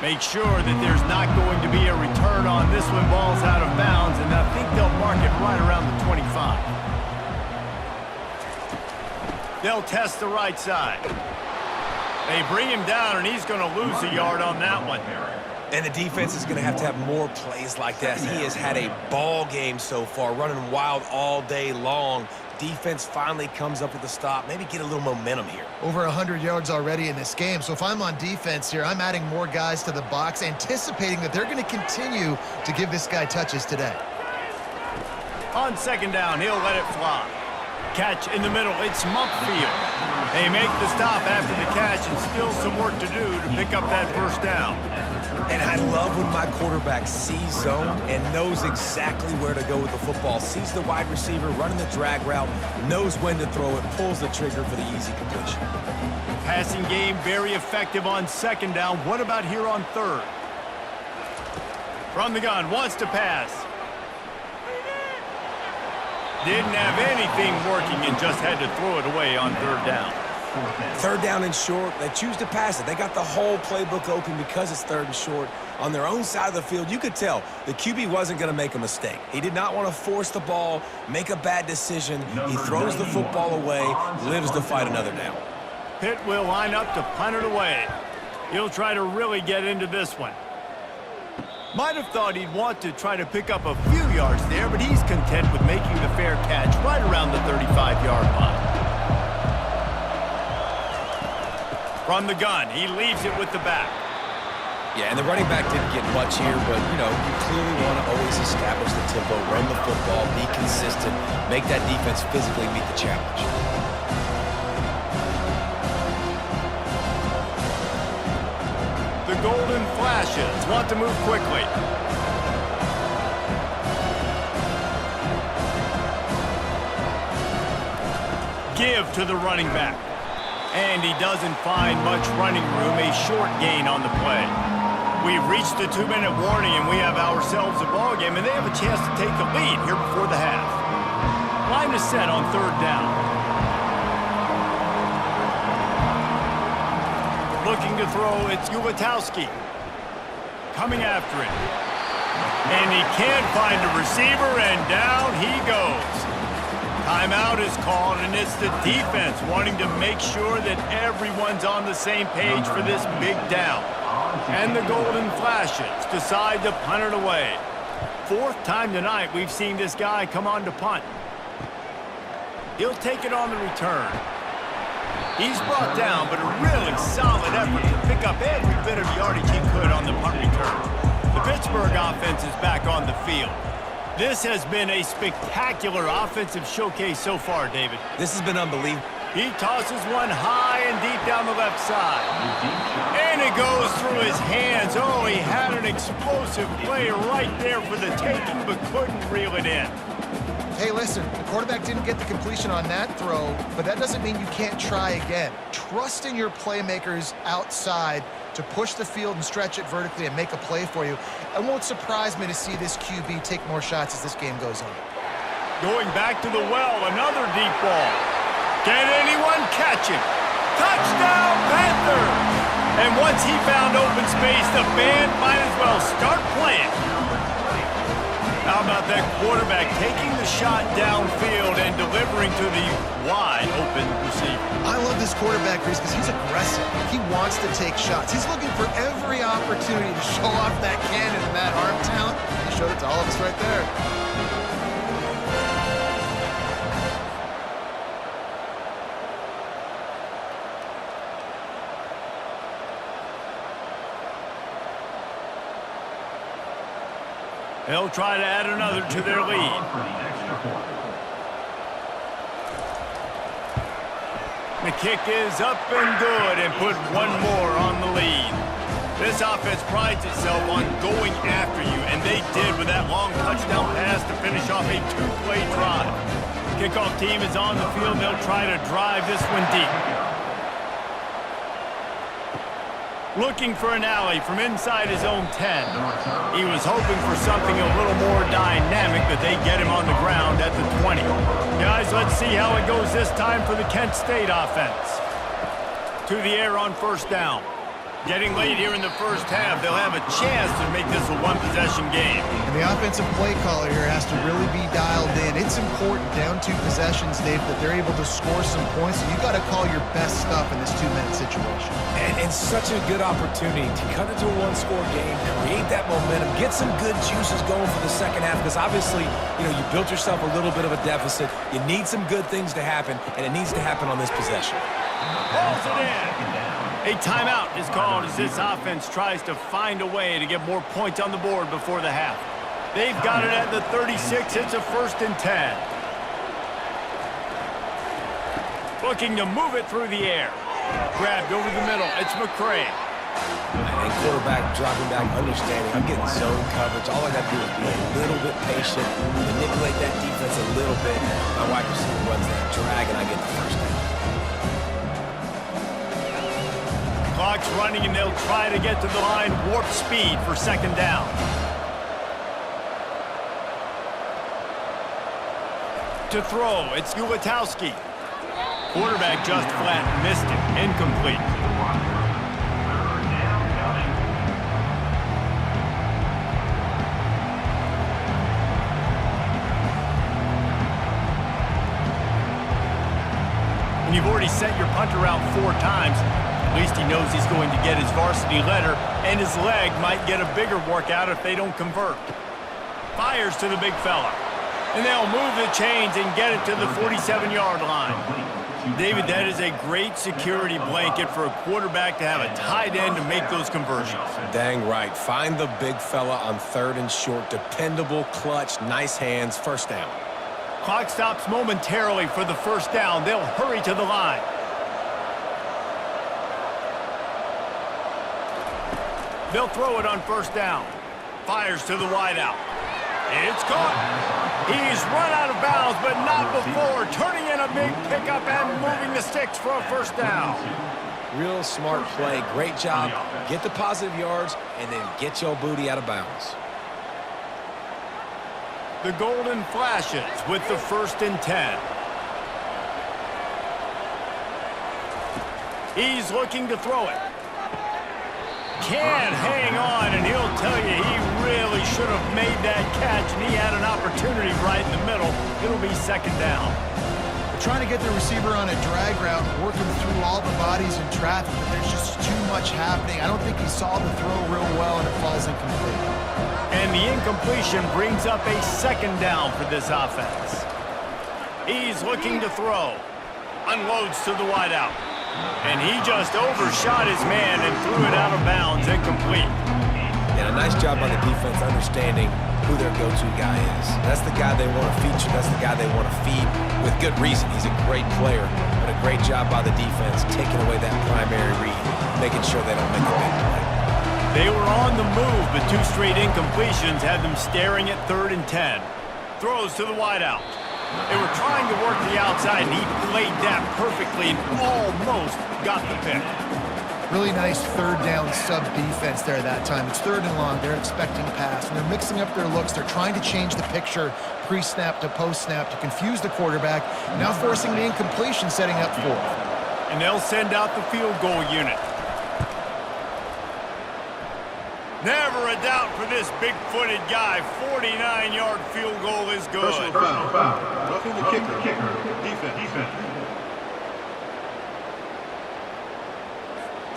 Make sure that there's not going to be a return on this one. Ball's out of bounds, and I think they'll mark it right around the 25. They'll test the right side. They bring him down, and he's going to lose a yard on that one.
And the defense is going to have more plays like that. He has had a ball game so far, running wild all day long. Defense finally comes up with a stop. Maybe get a little momentum here.
Over 100 yards already in this game. So if I'm on defense here, I'm adding more guys to the box, anticipating that they're going to continue to give this guy touches today.
On 2nd down, he'll let it fly. Catch in the middle, it's Mumpfield. They make the stop after the catch, and still some work to do to pick up that first down.
And I love when my quarterback sees zone and knows exactly where to go with the football. Sees the wide receiver running the drag route, knows when to throw it, pulls the trigger for the easy completion.
Passing game very effective on 2nd down. What about here on 3rd? From the gun, wants to pass. Didn't have anything working and just had to throw it away on 3rd down.
3rd down and short, they choose to pass it. They got the whole playbook open because it's 3rd and short. On their own side of the field, you could tell the QB wasn't going to make a mistake. He did not want to force the ball, make a bad decision. He throws the football away, lives to fight another down.
Pitt will line up to punt it away. He'll try to really get into this one. Might have thought he'd want to try to pick up a few yards there, but he's content with making the fair catch right around the 35-yard line. From the gun, he leaves it with the back.
Yeah, and the running back didn't get much here, but, you know, you clearly want to always establish the tempo, run the football, be consistent, make that defense physically meet the challenge.
The Golden Flashes want to move quickly. Give to the running back. And he doesn't find much running room, a short gain on the play. We've reached the 2-minute warning, and we have ourselves a ball game, and they have a chance to take the lead here before the half. Line is set on 3rd down. Looking to throw, it's Ulatowski. Coming after it. And he can't find a receiver, and down he goes. Timeout is called, and it's the defense wanting to make sure that everyone's on the same page for this big down. And the Golden Flashes decide to punt it away. 4th time tonight we've seen this guy come on to punt. He'll take it on the return. He's brought down, but a really solid effort to pick up every bit of yardage he could on the punt return. The Pittsburgh offense is back on the field. This has been a spectacular offensive showcase so far, David.
This has been unbelievable.
He tosses one high and deep down the left side. And it goes through his hands. Oh, he had an explosive play right there for the taking, but couldn't reel it in.
Hey, listen, the quarterback didn't get the completion on that throw, but that doesn't mean you can't try again. Trust in your playmakers outside to push the field and stretch it vertically and make a play for you. It won't surprise me to see this QB take more shots as this game goes on.
Going back to the well, another deep ball. Can anyone catch him? Touchdown, Panthers! And once he found open space, the band might as well start playing. How about that quarterback taking the shot downfield and delivering to the wide open receiver?
I love this quarterback, Reese, because he's aggressive. He wants to take shots. He's looking for every opportunity to show off that cannon and that arm talent. He showed it to all of us right there.
They'll try to add another to their lead. The kick is up and good and put one more on the lead. This offense prides itself on going after you, and they did with that long touchdown pass to finish off a 2-play drive. Kickoff team is on the field. They'll try to drive this one deep. Looking for an alley from inside his own 10. He was hoping for something a little more dynamic, but they get him on the ground at the 20. Guys, let's see how it goes this time for the Kent State offense. To the air on 1st down. Getting late here in the first half, they'll have a chance to make this a one-possession game.
And the offensive play caller here has to really be dialed in. It's important down 2 possessions, Dave, that they're able to score some points. So you got to call your best stuff in this 2-minute situation.
And such a good opportunity to cut into a 1-score game, create that momentum, get some good juices going for the second half, because obviously, you built yourself a little bit of a deficit. You need some good things to happen, and it needs to happen on this possession.
Pulls it in. A timeout is called as this offense tries to find a way to get more points on the board before the half. They've got it at the 36. It's a 1st and 10. Looking to move it through the air. Grabbed over the middle. It's McCray.
And quarterback dropping back, understanding I'm getting zone coverage. All I got to do is be a little bit patient, manipulate that defense a little bit. My wide receiver runs that drag, and I get the 1st down.
Clock's running, and they'll try to get to the line warp speed for 2nd down. To throw, it's Ulatowski. Quarterback just flat missed it. Incomplete. When you've already sent your punter out 4 times, at least he knows he's going to get his varsity letter, and his leg might get a bigger workout if they don't convert. Fires to the big fella. And they'll move the chains and get it to the 47-yard line. David, that is a great security blanket for a quarterback to have a tight end to make those conversions.
Dang right. Find the big fella on 3rd and short. Dependable, clutch, nice hands, 1st down.
Clock stops momentarily for the 1st down. They'll hurry to the line. They'll throw it on 1st down. Fires to the wideout. It's caught. He's run out of bounds, but not before. Turning in a big pickup and moving the sticks for a 1st down.
Real smart play. Great job. Get the positive yards, and then get your booty out of bounds.
The Golden Flashes with the 1st and 10. He's looking to throw it. Can't hang on, and he'll tell you he really should have made that catch, and he had an opportunity right in the middle. It'll be 2nd down.
They're trying to get the receiver on a drag route, working through all the bodies in traffic, but there's just too much happening. I don't think he saw the throw real well, and it falls incomplete.
And the incompletion brings up a 2nd down for this offense. He's looking to throw. Unloads to the wideout. And he just overshot his man and threw it out of bounds, incomplete.
And a nice job by the defense understanding who their go-to guy is. That's the guy they want to feature. That's the guy they want to feed with good reason. He's a great player, but a great job by the defense taking away that primary read, making sure they don't make a big play.
They were on the move, but 2 straight incompletions had them staring at 3rd and 10. Throws to the wideout. They were trying to work the outside, and he played that perfectly and almost got the pick.
Really nice 3rd down sub-defense there that time. It's 3rd and long. They're expecting pass, and they're mixing up their looks. They're trying to change the picture pre-snap to post-snap to confuse the quarterback, now forcing the incompletion, setting up 4th.
And they'll send out the field goal unit. Never a doubt for this big-footed guy. 49-yard field goal is good.
Personal foul. Roughing the kicker. Defense.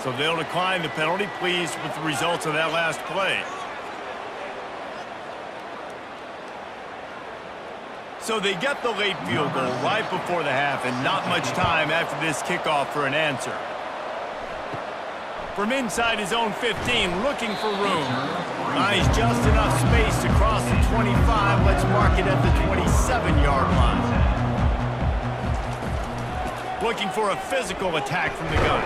So they'll decline the penalty, pleased with the results of that last play. So they get the late field goal right before the half, and not much time after this kickoff for an answer. From inside his own 15, looking for room. Nice, just enough space to cross the 25. Let's mark it at the 27-yard line. Looking for a physical attack from the gun.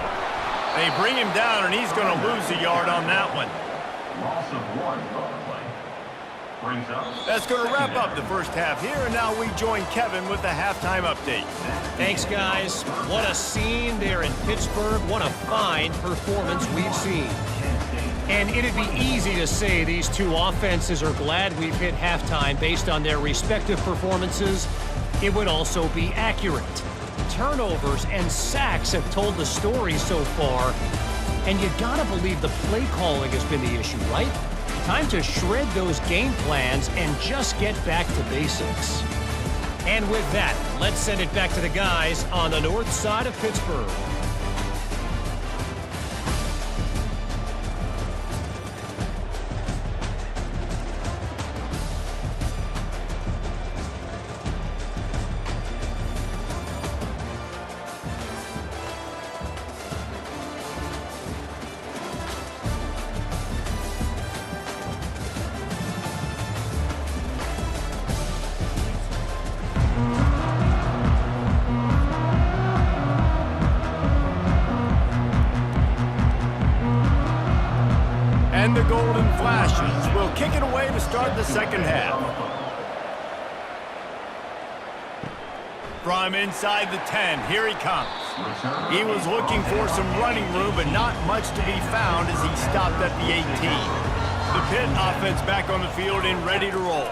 They bring him down, and he's going to lose a yard on that one.
Loss of 1 play. Brings up.
That's going to wrap up the first half here, and now we join Kevin with the halftime update.
Thanks, guys. What a scene there in Pittsburgh. What a fine performance we've seen. And it'd be easy to say these 2 offenses are glad we've hit halftime based on their respective performances. It would also be accurate. Turnovers and sacks have told the story so far. And you gotta believe the play calling has been the issue, right? Time to shred those game plans and just get back to basics. And with that, let's send it back to the guys on the north side of Pittsburgh.
And the Golden Flashes will kick it away to start the second half. From inside the 10, here he comes. He was looking for some running room, but not much to be found as he stopped at the 18. The Pitt offense back on the field and ready to roll.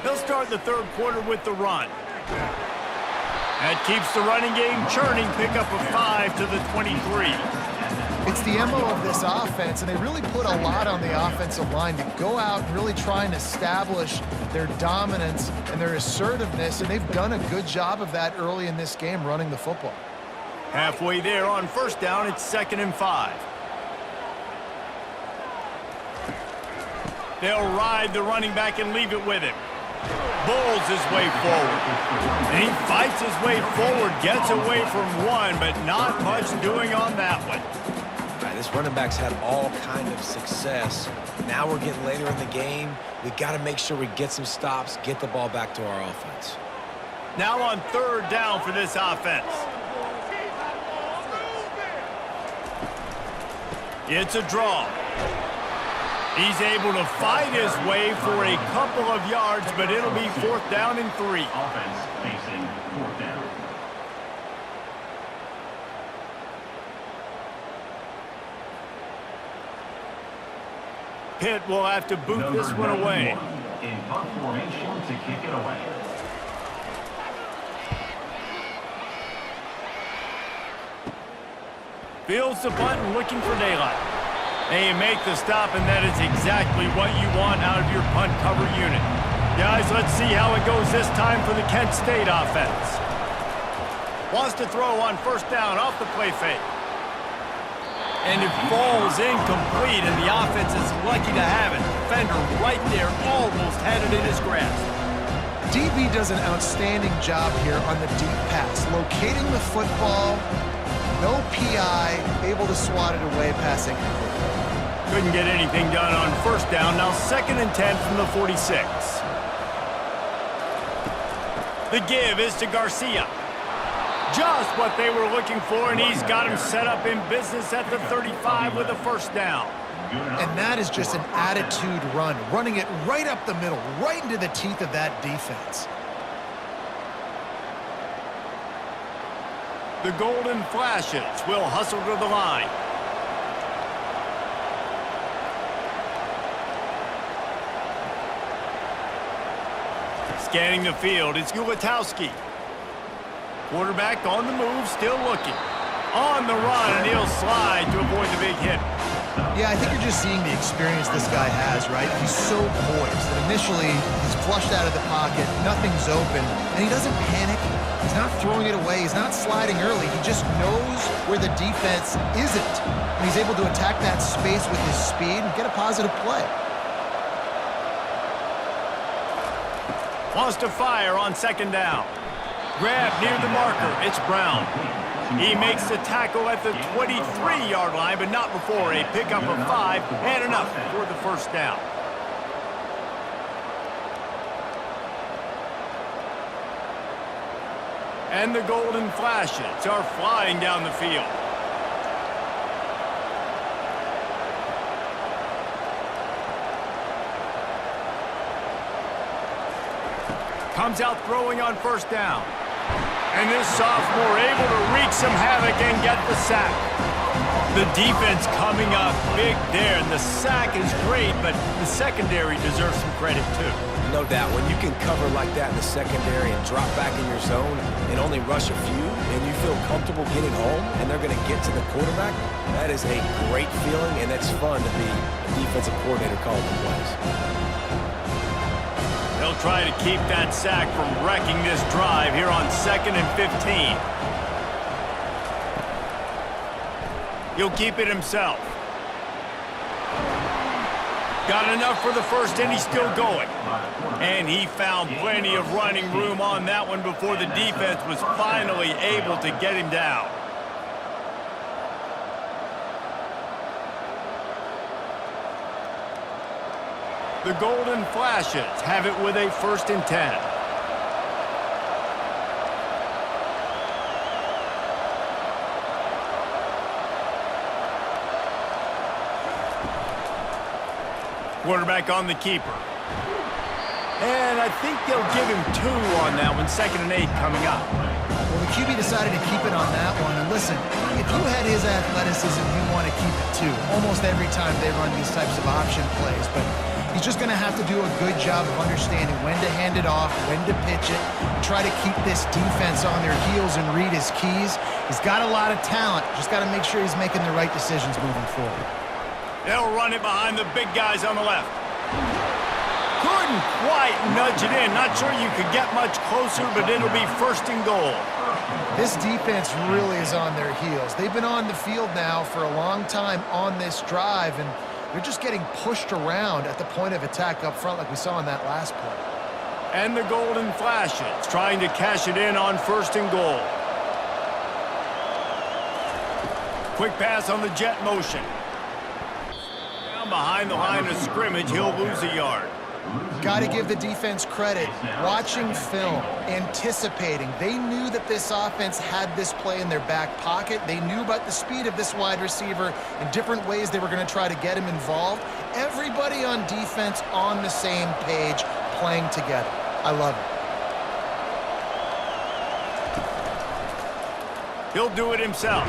He'll start the 3rd quarter with the run. That keeps the running game churning. Pick up a 5 to the 23.
It's the MO of this offense, and they really put a lot on the offensive line to go out and really try and establish their dominance and their assertiveness, and they've done a good job of that early in this game running the football.
Halfway there on 1st down, it's 2nd and 5. They'll ride the running back and leave it with him. Bulls his way forward. And he fights his way forward, gets away from one, but not much doing on that one.
This running back's had all kind of success. Now we're getting later in the game. We got to make sure we get some stops, get the ball back to our offense.
Now on 3rd down for this offense. It's a draw. He's able to fight his way for a couple of yards, but it'll be 4th down and 3.
Offense facing 4th down.
Pitt will have to boot
Number
this one away.
91 in punt formation to kick it away.
Fields the punt and looking for daylight. They make the stop, and that is exactly what you want out of your punt cover unit. Guys, let's see how it goes this time for the Kent State offense. Wants to throw on first down off the play fake. And it falls incomplete, and the offense is lucky to have it. Defender right there almost had it in his grasp.
DB does an outstanding job here on the deep pass, locating the football, no PI, able to swat it away, passing.
Couldn't get anything done on first down. Now 2nd and 10 from the 46. The give is to Garcia. Just what they were looking for, and he's got him set up in business at the 35 with a first down.
And that is just an attitude run, running it right up the middle, right into the teeth of that defense.
The Golden Flashes will hustle to the line. Scanning the field, it's Gulitowski. Quarterback on the move, still looking. On the run, and he'll slide to avoid the big hit.
Yeah, I think you're just seeing the experience this guy has, right? He's so poised that initially he's flushed out of the pocket, nothing's open, and he doesn't panic. He's not throwing it away. He's not sliding early. He just knows where the defense isn't, and he's able to attack that space with his speed and get a positive play.
Wants to fire on 2nd down. Grab near the marker. It's Brown. He makes the tackle at the 23-yard line, but not before a pickup of 5 and enough for the first down. And the Golden Flashes are flying down the field. Comes out throwing on first down. And this sophomore able to wreak some havoc and get the sack. The defense coming up big there, and the sack is great, but the secondary deserves some credit too.
No doubt, when you can cover like that in the secondary and drop back in your zone and only rush a few, and you feel comfortable getting home, and they're going to get to the quarterback, that is a great feeling, and it's fun to be a defensive coordinator calling the plays.
They'll try to keep that sack from wrecking this drive here on 2nd and 15. He'll keep it himself. Got enough for the first, and he's still going. And he found plenty of running room on that one before the defense was finally able to get him down. The Golden Flashes have it with a 1st and 10. Quarterback on the keeper. And I think they'll give him 2 on that one. 2nd and 8 coming up.
Well, the QB decided to keep it on that one. And listen, if you had his athleticism, you want to keep it too. Almost every time they run these types of option plays. But he's just going to have to do a good job of understanding when to hand it off, when to pitch it, and try to keep this defense on their heels and read his keys. He's got a lot of talent. Just got to make sure he's making the right decisions moving forward.
They'll run it behind the big guys on the left. Couldn't quite nudge it in. Not sure you could get much closer, but it'll be 1st and goal.
This defense really is on their heels. They've been on the field now for a long time on this drive, and they're just getting pushed around at the point of attack up front like we saw in that last play.
And the Golden Flashes trying to cash it in on 1st and goal. Quick pass on the jet motion. Down behind the line of scrimmage, he'll lose a yard.
Got to give the defense credit. Watching film, anticipating. They knew that this offense had this play in their back pocket. They knew about the speed of this wide receiver and different ways they were going to try to get him involved. Everybody on defense on the same page, playing together. I love it.
He'll do it himself.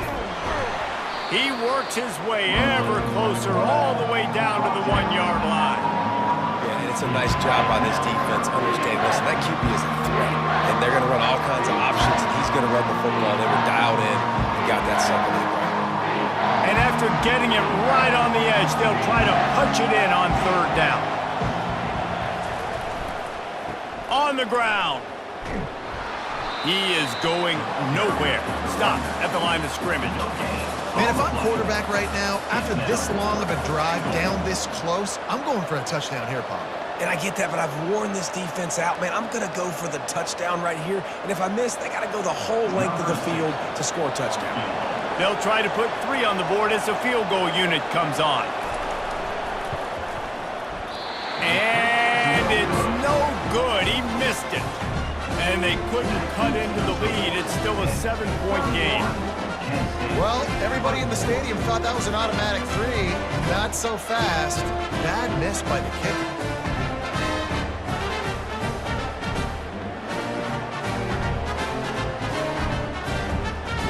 He works his way ever closer all the way down to the 1-yard line.
Yeah, and it's a nice job by this defense understanding, listen, that QB is a threat, and they're going to run all kinds of options, and he's going to run the football. They were dialed in and got that second lead right.
And after getting it right on the edge, they'll try to punch it in on 3rd down. On the ground. He is going nowhere. Stop at the line of scrimmage.
Man, if I'm quarterback right now, after this long of a drive down this close, I'm going for a touchdown here, Pop.
And I get that, but I've worn this defense out, man. I'm going to go for the touchdown right here. And if I miss, they got to go the whole length of the field to score a touchdown.
They'll try to put 3 on the board as the field goal unit comes on. And it's no good. He missed it. And they couldn't cut into the lead. It's still a 7-point game.
Well, everybody in the stadium thought that was an automatic 3. Not so fast. Bad miss by the kicker.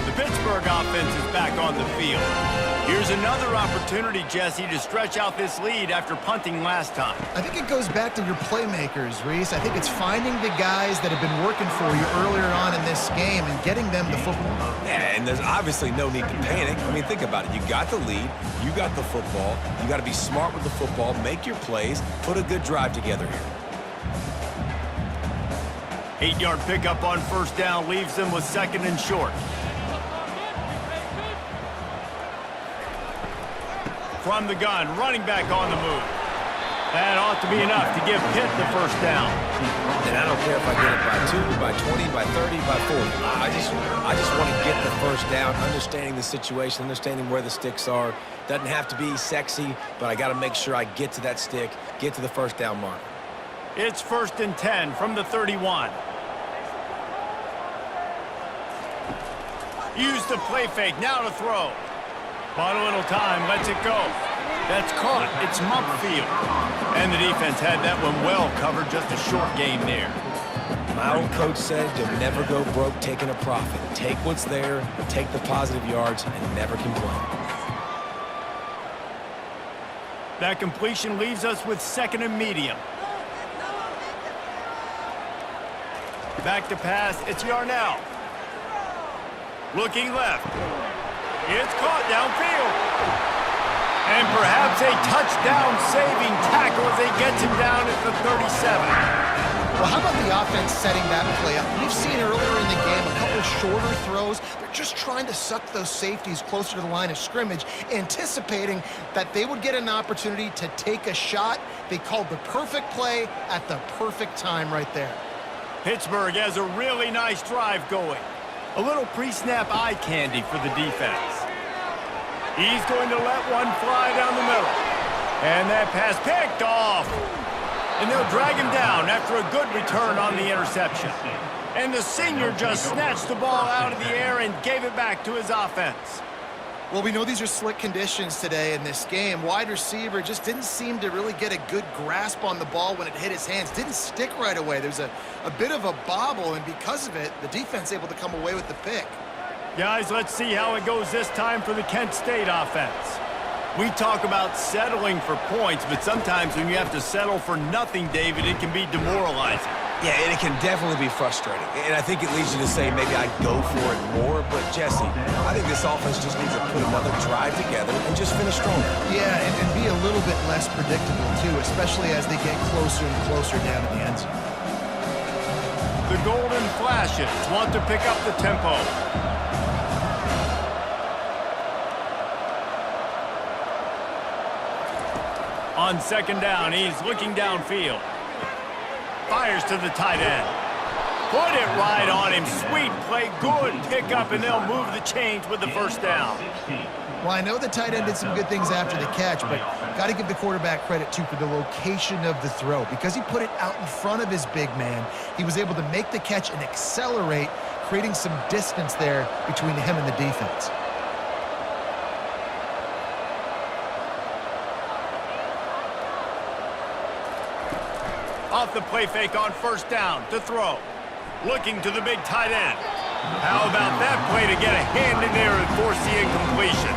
The Pittsburgh offense is back on the field. Here's another opportunity, Jesse, to stretch out this lead after punting last time.
I think it goes back to your playmakers, Reese. I think it's finding the guys that have been working for you earlier on in this game and getting them the football.
Yeah, and there's obviously no need to panic. I mean, think about it. You got the lead. You got the football. You got to be smart with the football, make your plays, put a good drive together here.
8-yard pickup on 1st down leaves them with 2nd and short. From the gun, running back on the move. That ought to be enough to give Pitt the 1st down.
And I don't care if I get it by 2, by 20, by 30, by 40. I just want to get the 1st down, understanding the situation, understanding where the sticks are. Doesn't have to be sexy, but I got to make sure I get to that stick, get to the 1st down mark.
It's 1st and 10 from the 31. Use the play fake, now to throw. Bought a little time, lets it go. That's caught. It's Mumpfield. And the defense had that one well covered, just a short gain there.
My old coach said you'll never go broke taking a profit. Take what's there, take the positive yards, and never complain.
That completion leaves us with 2nd and medium. Back to pass, it's Yarnell. Looking left. It's caught downfield. And perhaps a touchdown-saving tackle as he gets him down at the 37.
Well, how about the offense setting that play up? We've seen earlier in the game a couple shorter throws. They're just trying to suck those safeties closer to the line of scrimmage, anticipating that they would get an opportunity to take a shot. They called the perfect play at the perfect time right there.
Pittsburgh has a really nice drive going. A little pre-snap eye candy for the defense. He's going to let one fly down the middle. And that pass picked off. And they'll drag him down after a good return on the interception. And the senior just snatched the ball out of the air and gave it back to his offense.
Well, we know these are slick conditions today in this game. Wide receiver just didn't seem to really get a good grasp on the ball when it hit his hands. Didn't stick right away. There's a bit of a bobble, and because of it, the defense able to come away with the pick.
Guys, let's see how it goes this time for the Kent State offense. We talk about settling for points, but sometimes when you have to settle for nothing, David, it can be demoralizing.
Yeah, and it can definitely be frustrating. And I think it leads you to say maybe I'd go for it more. But, Jesse, I think this offense just needs to put another drive together and just finish stronger.
Yeah, and be a little bit less predictable, too, especially as they get closer and closer down to the end zone.
The Golden Flashes want to pick up the tempo. On 2nd down, he's looking downfield. Fires to the tight end. Put it right on him. Sweet play, good pickup, and they'll move the chains with the 1st down.
Well, I know the tight end did some good things after the catch, but got to give the quarterback credit, too, for the location of the throw. Because he put it out in front of his big man, he was able to make the catch and accelerate, creating some distance there between him and the defense.
Off the play fake on 1st down to throw. Looking to the big tight end. How about that play to get a hand in there and force the incompletion?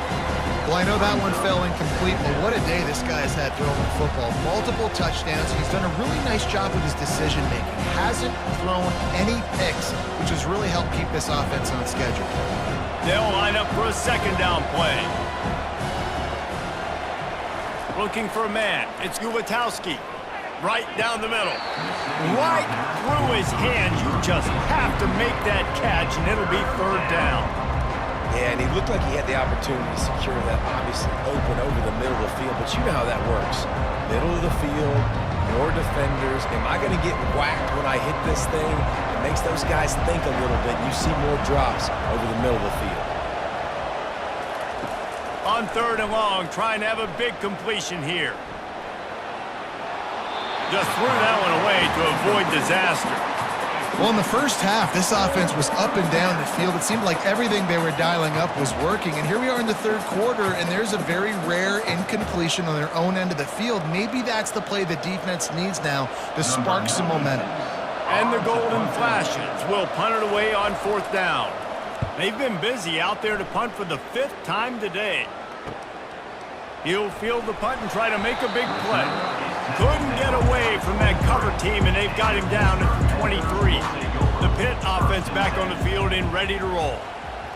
Well, I know that one fell incomplete, but what a day this guy has had throwing the football. Multiple touchdowns. He's done a really nice job with his decision-making. Hasn't thrown any picks, which has really helped keep this offense on schedule.
They'll line up for a second down play. Looking for a man. It's Gubitowski. Right down the middle. Right through his hands. You just have to make that catch, and it'll be third down.
Yeah, and he looked like he had the opportunity to secure that obviously open over the middle of the field, but you know how that works. Middle of the field, more defenders. Am I going to get whacked when I hit this thing? It makes those guys think a little bit. You see more drops over the middle of the field.
On third and long, trying to have a big completion here. Just threw that one away to avoid disaster.
Well, in the first half, this offense was up and down the field. It seemed like everything they were dialing up was working. And here we are in the third quarter, and there's a very rare incompletion on their own end of the field. Maybe that's the play the defense needs now to spark some momentum.
And the Golden Flashes will punt it away on fourth down. They've been busy out there to punt for the 5th time today. He'll field the punt and try to make a big play. Couldn't get away from that cover team, and they've got him down at the 23. The Pitt offense back on the field and ready to roll.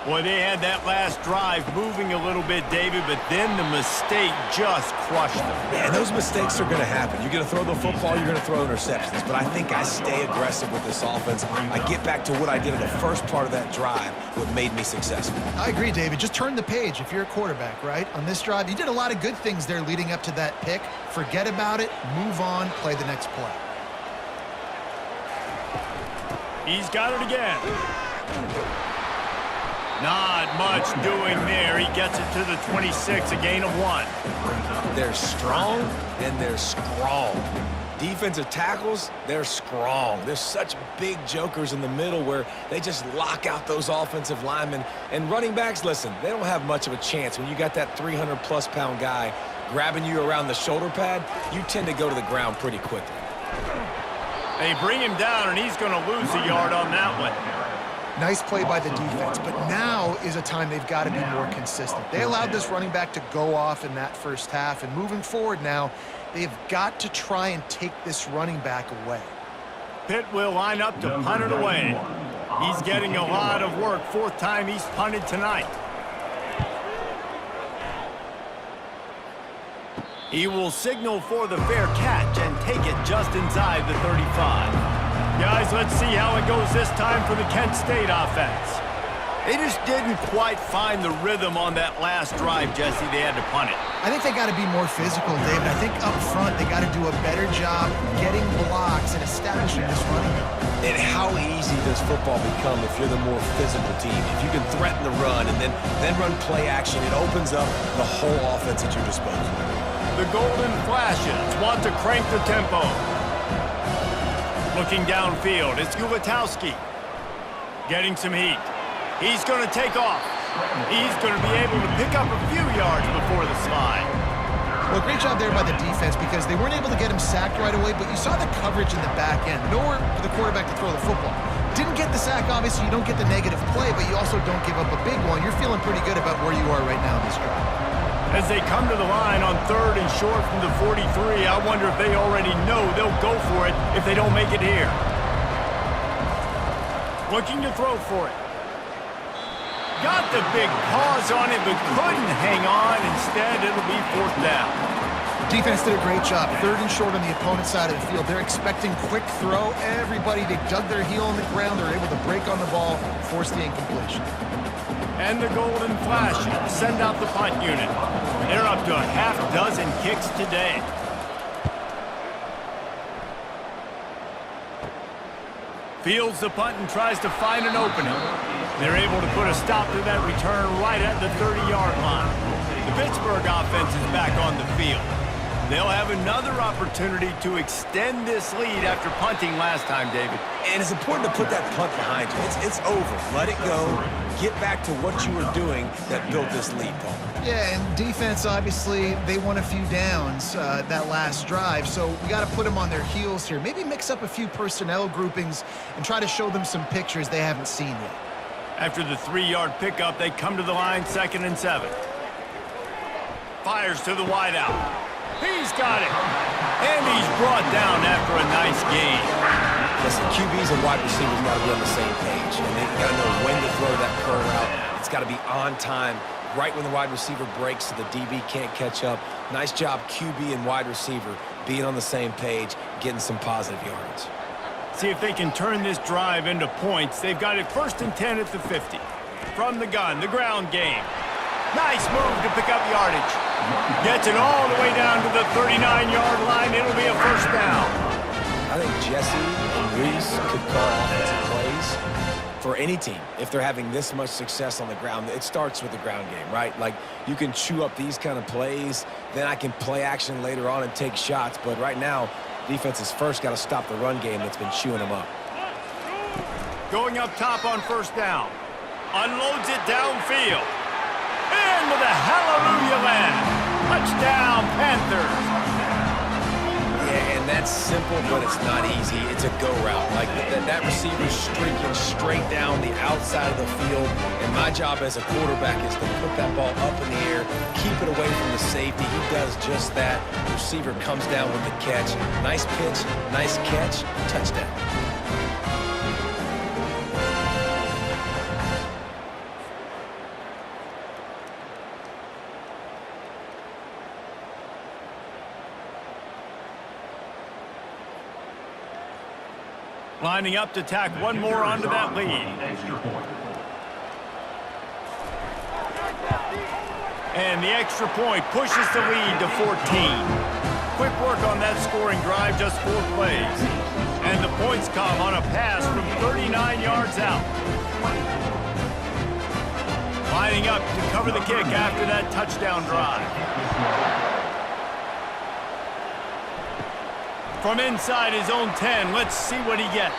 Boy, they had that last drive moving a little bit, David, but then the mistake just crushed them.
Yeah, and those mistakes are going to happen. You're going to throw the football, you're going to throw interceptions. But I think I stay aggressive with this offense. I get back to what I did in the first part of that drive, what made me successful.
I agree, David. Just turn the page if you're a quarterback, right? On this drive, you did a lot of good things there leading up to that pick. Forget about it, move on, play the next play.
He's got it again. Not much doing there. He gets it to the 26, a gain of 1.
They're strong and they're strong. Defensive tackles, they're strong. There's such big jokers in the middle where they just lock out those offensive linemen. And running backs, listen, they don't have much of a chance. When you got that 300-plus pound guy grabbing you around the shoulder pad, you tend to go to the ground pretty quickly.
They bring him down, and he's going to lose a yard on that one.
Nice play by the defense, but now is a time they've got to be more consistent. They allowed this running back to go off in that first half, and moving forward now, they've got to try and take this running back away.
Pitt will line up to punt it away. He's getting a lot of work. 4th time he's punted tonight. He will signal for the fair catch and take it just inside the 35. Guys, let's see how it goes this time for the Kent State offense. They just didn't quite find the rhythm on that last drive, Jesse. They had to punt it.
I think they got to be more physical, David. I think up front they got to do a better job getting blocks and establishing this running game.
And how easy does football become if you're the more physical team? If you can threaten the run and then run play action, it opens up the whole offense at your disposal.
The Golden Flashes want to crank the tempo. Looking downfield, it's Gubitowski. Getting some heat. He's going to take off. He's going to be able to pick up a few yards before the slide.
Well, great job there by the defense because they weren't able to get him sacked right away, but you saw the coverage in the back end. Nowhere for the quarterback to throw the football. Didn't get the sack, obviously. You don't get the negative play, but you also don't give up a big one. You're feeling pretty good about where you are right now in this drive.
As they come to the line on 3rd and short from the 43, I wonder if they already know they'll go for it if they don't make it here. Looking to throw for it. Got the big pause on it, but couldn't hang on. Instead, it'll be 4th down.
Defense did a great job. 3rd and short on the opponent's side of the field. They're expecting quick throw. Everybody, they dug their heel on the ground. They're able to break on the ball, force the incompletion.
And the Golden Flashes send out the punt unit. They're up to a half-dozen kicks today. Fields the punt and tries to find an opening. They're able to put a stop to that return right at the 30-yard line. The Pittsburgh offense is back on the field. They'll have another opportunity to extend this lead after punting last time, David.
And it's important to put that punt behind you. It's over. Let it go. Get back to what you were doing that built this lead, Paul.
Yeah, and defense, obviously, they won a few downs that last drive, so we got to put them on their heels here. Maybe mix up a few personnel groupings and try to show them some pictures they haven't seen yet.
After the 3-yard pickup, they come to the line 2nd and 7. Fires to the wideout. He's got it. And he's brought down after a nice gain.
Listen, QBs and wide receivers got to be on the same page. And they got to know when to throw that curl out. It's got to be on time, right when the wide receiver breaks so the DB can't catch up. Nice job, QB and wide receiver, being on the same page, getting some positive yards.
See if they can turn this drive into points. They've got it 1st and 10 at the 50. From the gun, the ground game. Nice move to pick up yardage. Gets it all the way down to the 39-yard line. It'll be a first down.
I think Jesse and Reese could call offensive plays for any team if they're having this much success on the ground. It starts with the ground game, right? Like, you can chew up these kind of plays, then I can play action later on and take shots. But right now, defense has first got to stop the run game that's been chewing them up.
Going up top on first down. Unloads it downfield. Into the hallelujah land. Touchdown, Panthers.
Yeah, and that's simple, but it's not easy. It's a go route. Like, that receiver's streaking straight down the outside of the field, and my job as a quarterback is to put that ball up in the air, keep it away from the safety. He does just that. The receiver comes down with the catch. Nice pitch, nice catch, touchdown.
Lining up to tack one more onto that lead. And the extra point pushes the lead to 14. Quick work on that scoring drive, just 4 plays. And the points come on a pass from 39 yards out. Lining up to cover the kick after that touchdown drive. From inside his own 10, let's see what he gets.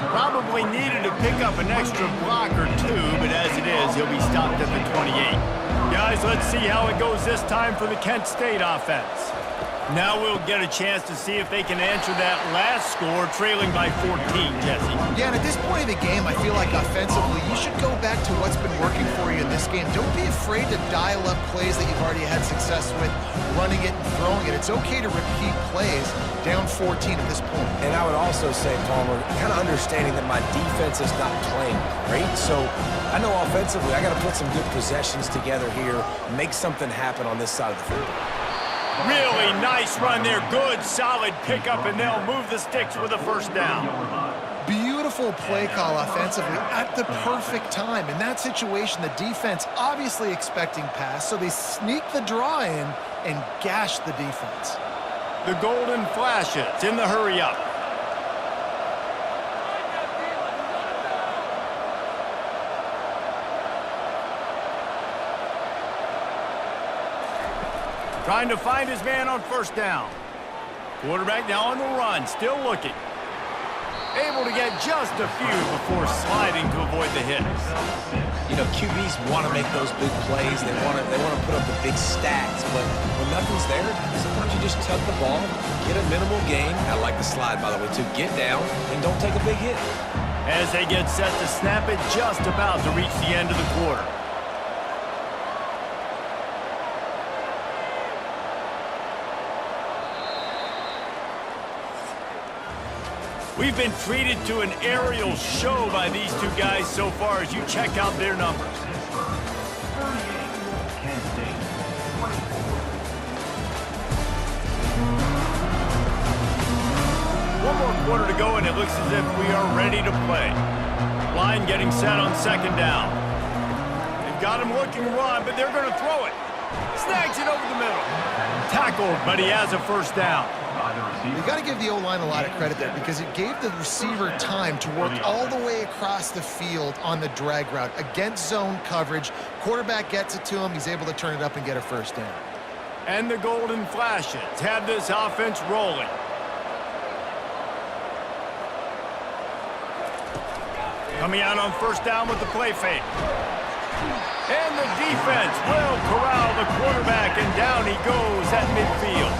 Probably needed to pick up an extra block or 2, but as it is, he'll be stopped at the 28. Guys, let's see how it goes this time for the Kent State offense. Now we'll get a chance to see if they can answer that last score, trailing by 14, Jesse.
Yeah, and at this point of the game, I feel like offensively, you should go back to what's been working for you in this game. Don't be afraid to dial up plays that you've already had success with, running it and throwing it. It's okay to repeat plays down 14 at this point.
And I would also say, Palmer, kind of understanding that my defense is not playing great, so I know offensively I got to put some good possessions together here, make something happen on this side of the field.
Really nice run there. Good, solid pickup, and they'll move the sticks with a first down.
Beautiful play call offensively at the perfect time. In that situation, the defense obviously expecting pass, so they sneak the draw in and gash the defense.
The golden flashes in the hurry-up. Trying to find his man on first down. Quarterback now on the run, still looking. Able to get just a few before sliding to avoid the hits.
You know, QBs want to make those big plays. They want to put up the big stats, but when nothing's there, sometimes you just tuck the ball, get a minimal gain. I like the slide, by the way, too. Get down and don't take a big hit.
As they get set to snap it, just about to reach the end of the quarter. We've been treated to an aerial show by these two guys so far as you check out their numbers. One more quarter to go, and it looks as if we are ready to play. Line getting set on second down. They've got him looking to run, but they're going to throw it. Snags it over the middle. Tackled, but he has a first down.
You got to give the O-line a lot of credit there because it gave the receiver time to work all the way across the field on the drag route against zone coverage. Quarterback gets it to him. He's able to turn it up and get a first down.
And the golden flashes have this offense rolling. Coming out on first down with the play fake. And the defense will corral the quarterback, and down he goes at midfield.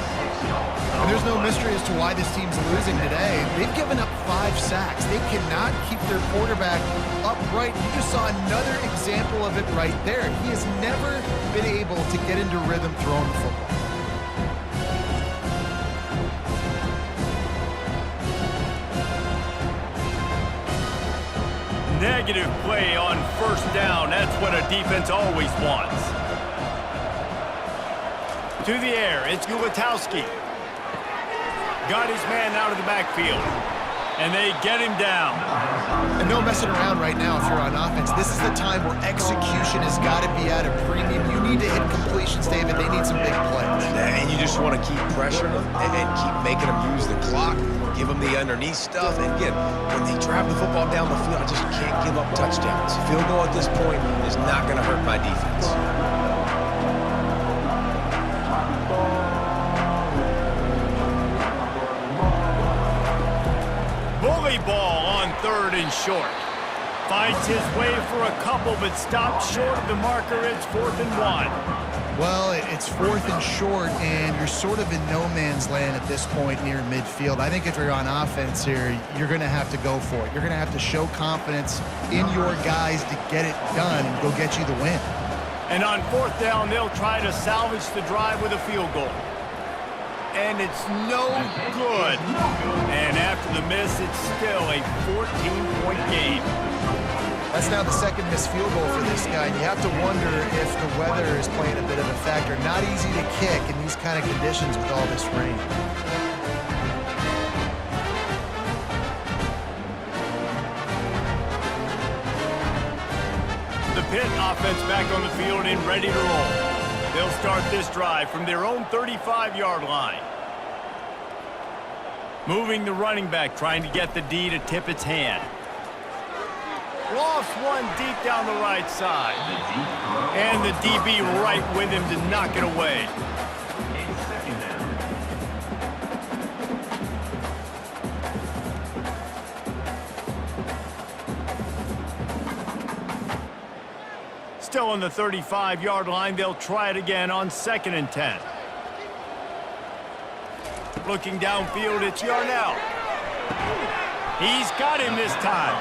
And there's no mystery as to why this team's losing today. They've given up 5 sacks. They cannot keep their quarterback upright. You just saw another example of it right there. He has never been able to get into rhythm throwing the football.
Negative play on first down. That's what a defense always wants. To the air, it's Gulatowski. Got his man out of the backfield. And they get him down.
And no messing around right now if you're on offense. This is the time where execution has got to be at a premium. You need to hit completions, David. They need some big plays.
And you just want to keep pressuring them and keep making them use the clock, give them the underneath stuff. And again, when they drive the football down the field, I just can't give up touchdowns. Field goal at this point is not going to hurt my defense.
Bully ball on third and short. Finds his way for a couple, but stops short of the marker. It's 4th and 1.
Well, it's 4th and short, and you're sort of in no man's land at this point near midfield. I think if you're on offense here, you're going to have to go for it. You're going to have to show confidence in your guys to get it done and go get you the win.
And on 4th down, they'll try to salvage the drive with a field goal. And it's no good. And after the miss, it's still a 14-point game.
That's now the second missed field goal for this guy. And you have to wonder if the weather is playing a bit of a factor. Not easy to kick in these kind of conditions with all this rain.
The Pitt offense back on the field and ready to roll. They'll start this drive from their own 35-yard line. Moving the running back, trying to get the D to tip its hand. Lost one deep down the right side. And the DB right with him to knock it away. Still on the 35-yard line, they'll try it again on 2nd and 10. Looking downfield, it's Yarnell. He's got him this time.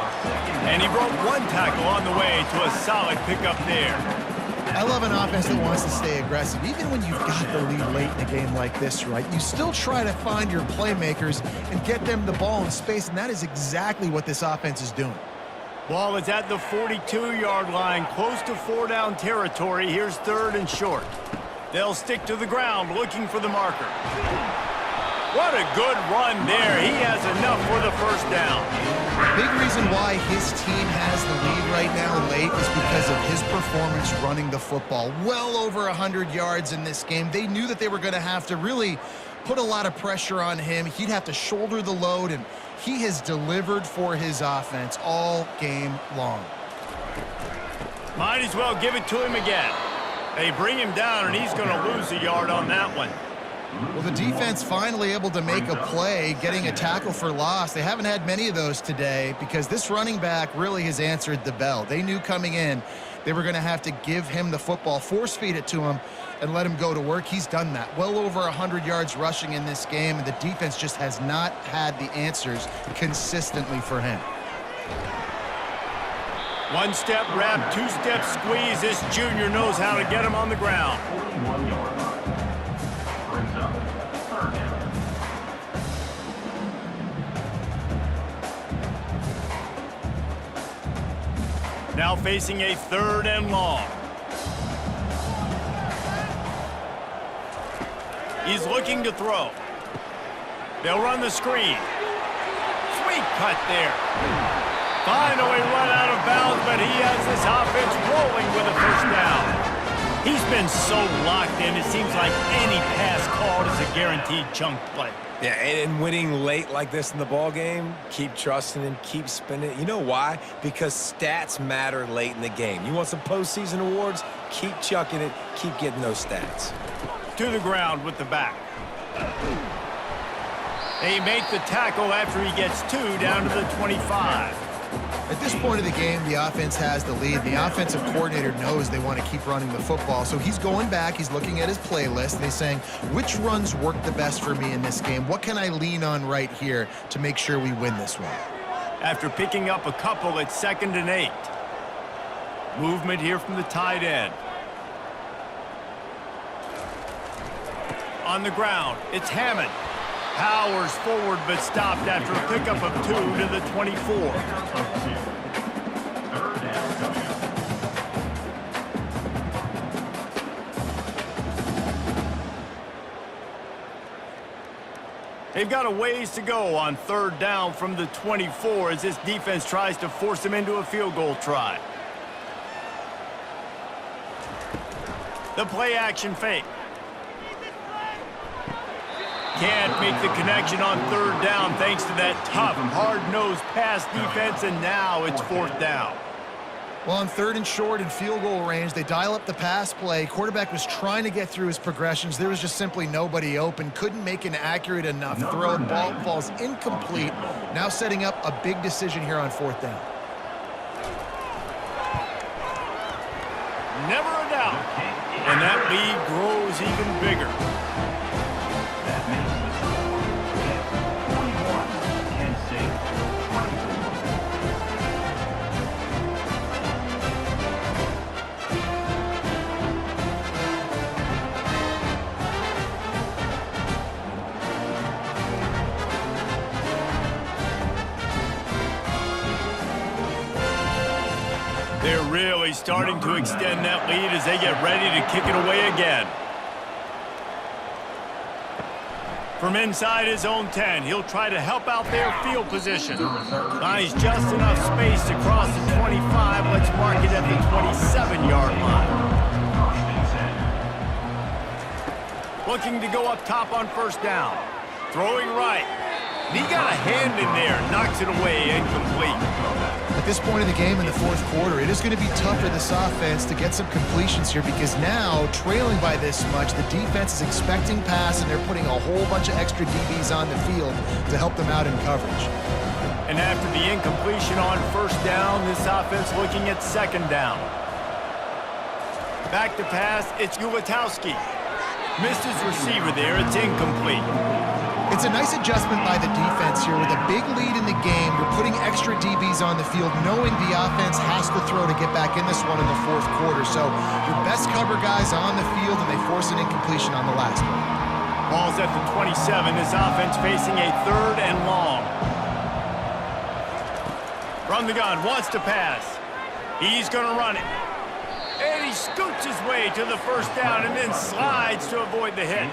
And he broke one tackle on the way to a solid pickup there.
I love an offense that wants to stay aggressive. Even when you've got the lead late in a game like this, right, you still try to find your playmakers and get them the ball in space, and that is exactly what this offense is doing.
Ball is at the 42-yard line, close to 4-down territory. Here's 3rd and short. They'll stick to the ground, looking for the marker. What a good run there. He has enough for the 1st down.
Big reason why his team has the lead right now late is because of his performance running the football. Well over 100 yards in this game. They knew that they were going to have to really put a lot of pressure on him. He'd have to shoulder the load, and he has delivered for his offense all game long.
Might as well give it to him again. They bring him down, and he's going to lose a yard on that one.
Well, the defense finally able to make a play, getting a tackle for loss. They haven't had many of those today because this running back really has answered the bell. They knew coming in they were going to have to give him the football, force feed it to him, and let him go to work. He's done that. Well over 100 yards rushing in this game, and the defense just has not had the answers consistently for him.
One-step wrap, two-step squeeze. This junior knows how to get him on the ground.
41-yard line. Brings up 3rd down.
Now facing a 3rd and long. He's looking to throw. They'll run the screen. Sweet cut there. Finally run out of bounds, but he has this offense rolling with a 1st down. He's been so locked in, it seems like any pass called is a guaranteed chunk play.
Yeah, and winning late like this in the ball game, keep trusting him, keep spinning. You know why? Because stats matter late in the game. You want some postseason awards? Keep chucking it, keep getting those stats.
To the ground with the back. They make the tackle after he gets 2 down to the 25.
At this point of the game, the offense has the lead. The offensive coordinator knows they want to keep running the football, so he's going back, he's looking at his playlist, and he's saying, which runs work the best for me in this game? What can I lean on right here to make sure we win this one?
After picking up a couple, it's 2nd and 8. Movement here from the tight end. On the ground, it's Hammond. Powers forward, but stopped after a pickup of 2 to the 24. They've got a ways to go on 3rd down from the 24 as this defense tries to force them into a field goal try. The play action fake. Can't make the connection on 3rd down thanks to that tough, hard-nosed pass defense, and now it's 4th down.
Well, on 3rd and short and field goal range, they dial up the pass play. Quarterback was trying to get through his progressions. There was just simply nobody open. Couldn't make an accurate enough throw. Ball falls incomplete. Now setting up a big decision here on 4th down.
Never a doubt. And that lead grows even bigger.
That makes the score 41, Kansas State 24.
They're really starting to extend that lead as they get ready to kick it away again. From inside his own 10, he'll try to help out their field position. Finds just enough space to cross the 25. Let's mark it at the 27-yard line. Looking to go up top on 1st down. Throwing right. He got a hand in there, knocks it away, incomplete.
At this point in the game in the 4th quarter, it is going to be tough for this offense to get some completions here because now, trailing by this much, the defense is expecting pass and they're putting a whole bunch of extra DBs on the field to help them out in coverage.
And after the incompletion on 1st down, this offense looking at 2nd down. Back to pass, it's Ulatowski. Missed his receiver there, it's incomplete.
It's a nice adjustment by the defense here. With a big lead in the game, you're putting extra DBs on the field, knowing the offense has to throw to get back in this one in the 4th quarter. So your best cover guys on the field, and they force an incompletion on the last one.
Ball's at the 27. This offense facing a 3rd and long. From the gun, wants to pass. He's going to run it. And he scoots his way to the 1st down and then slides to avoid the hit.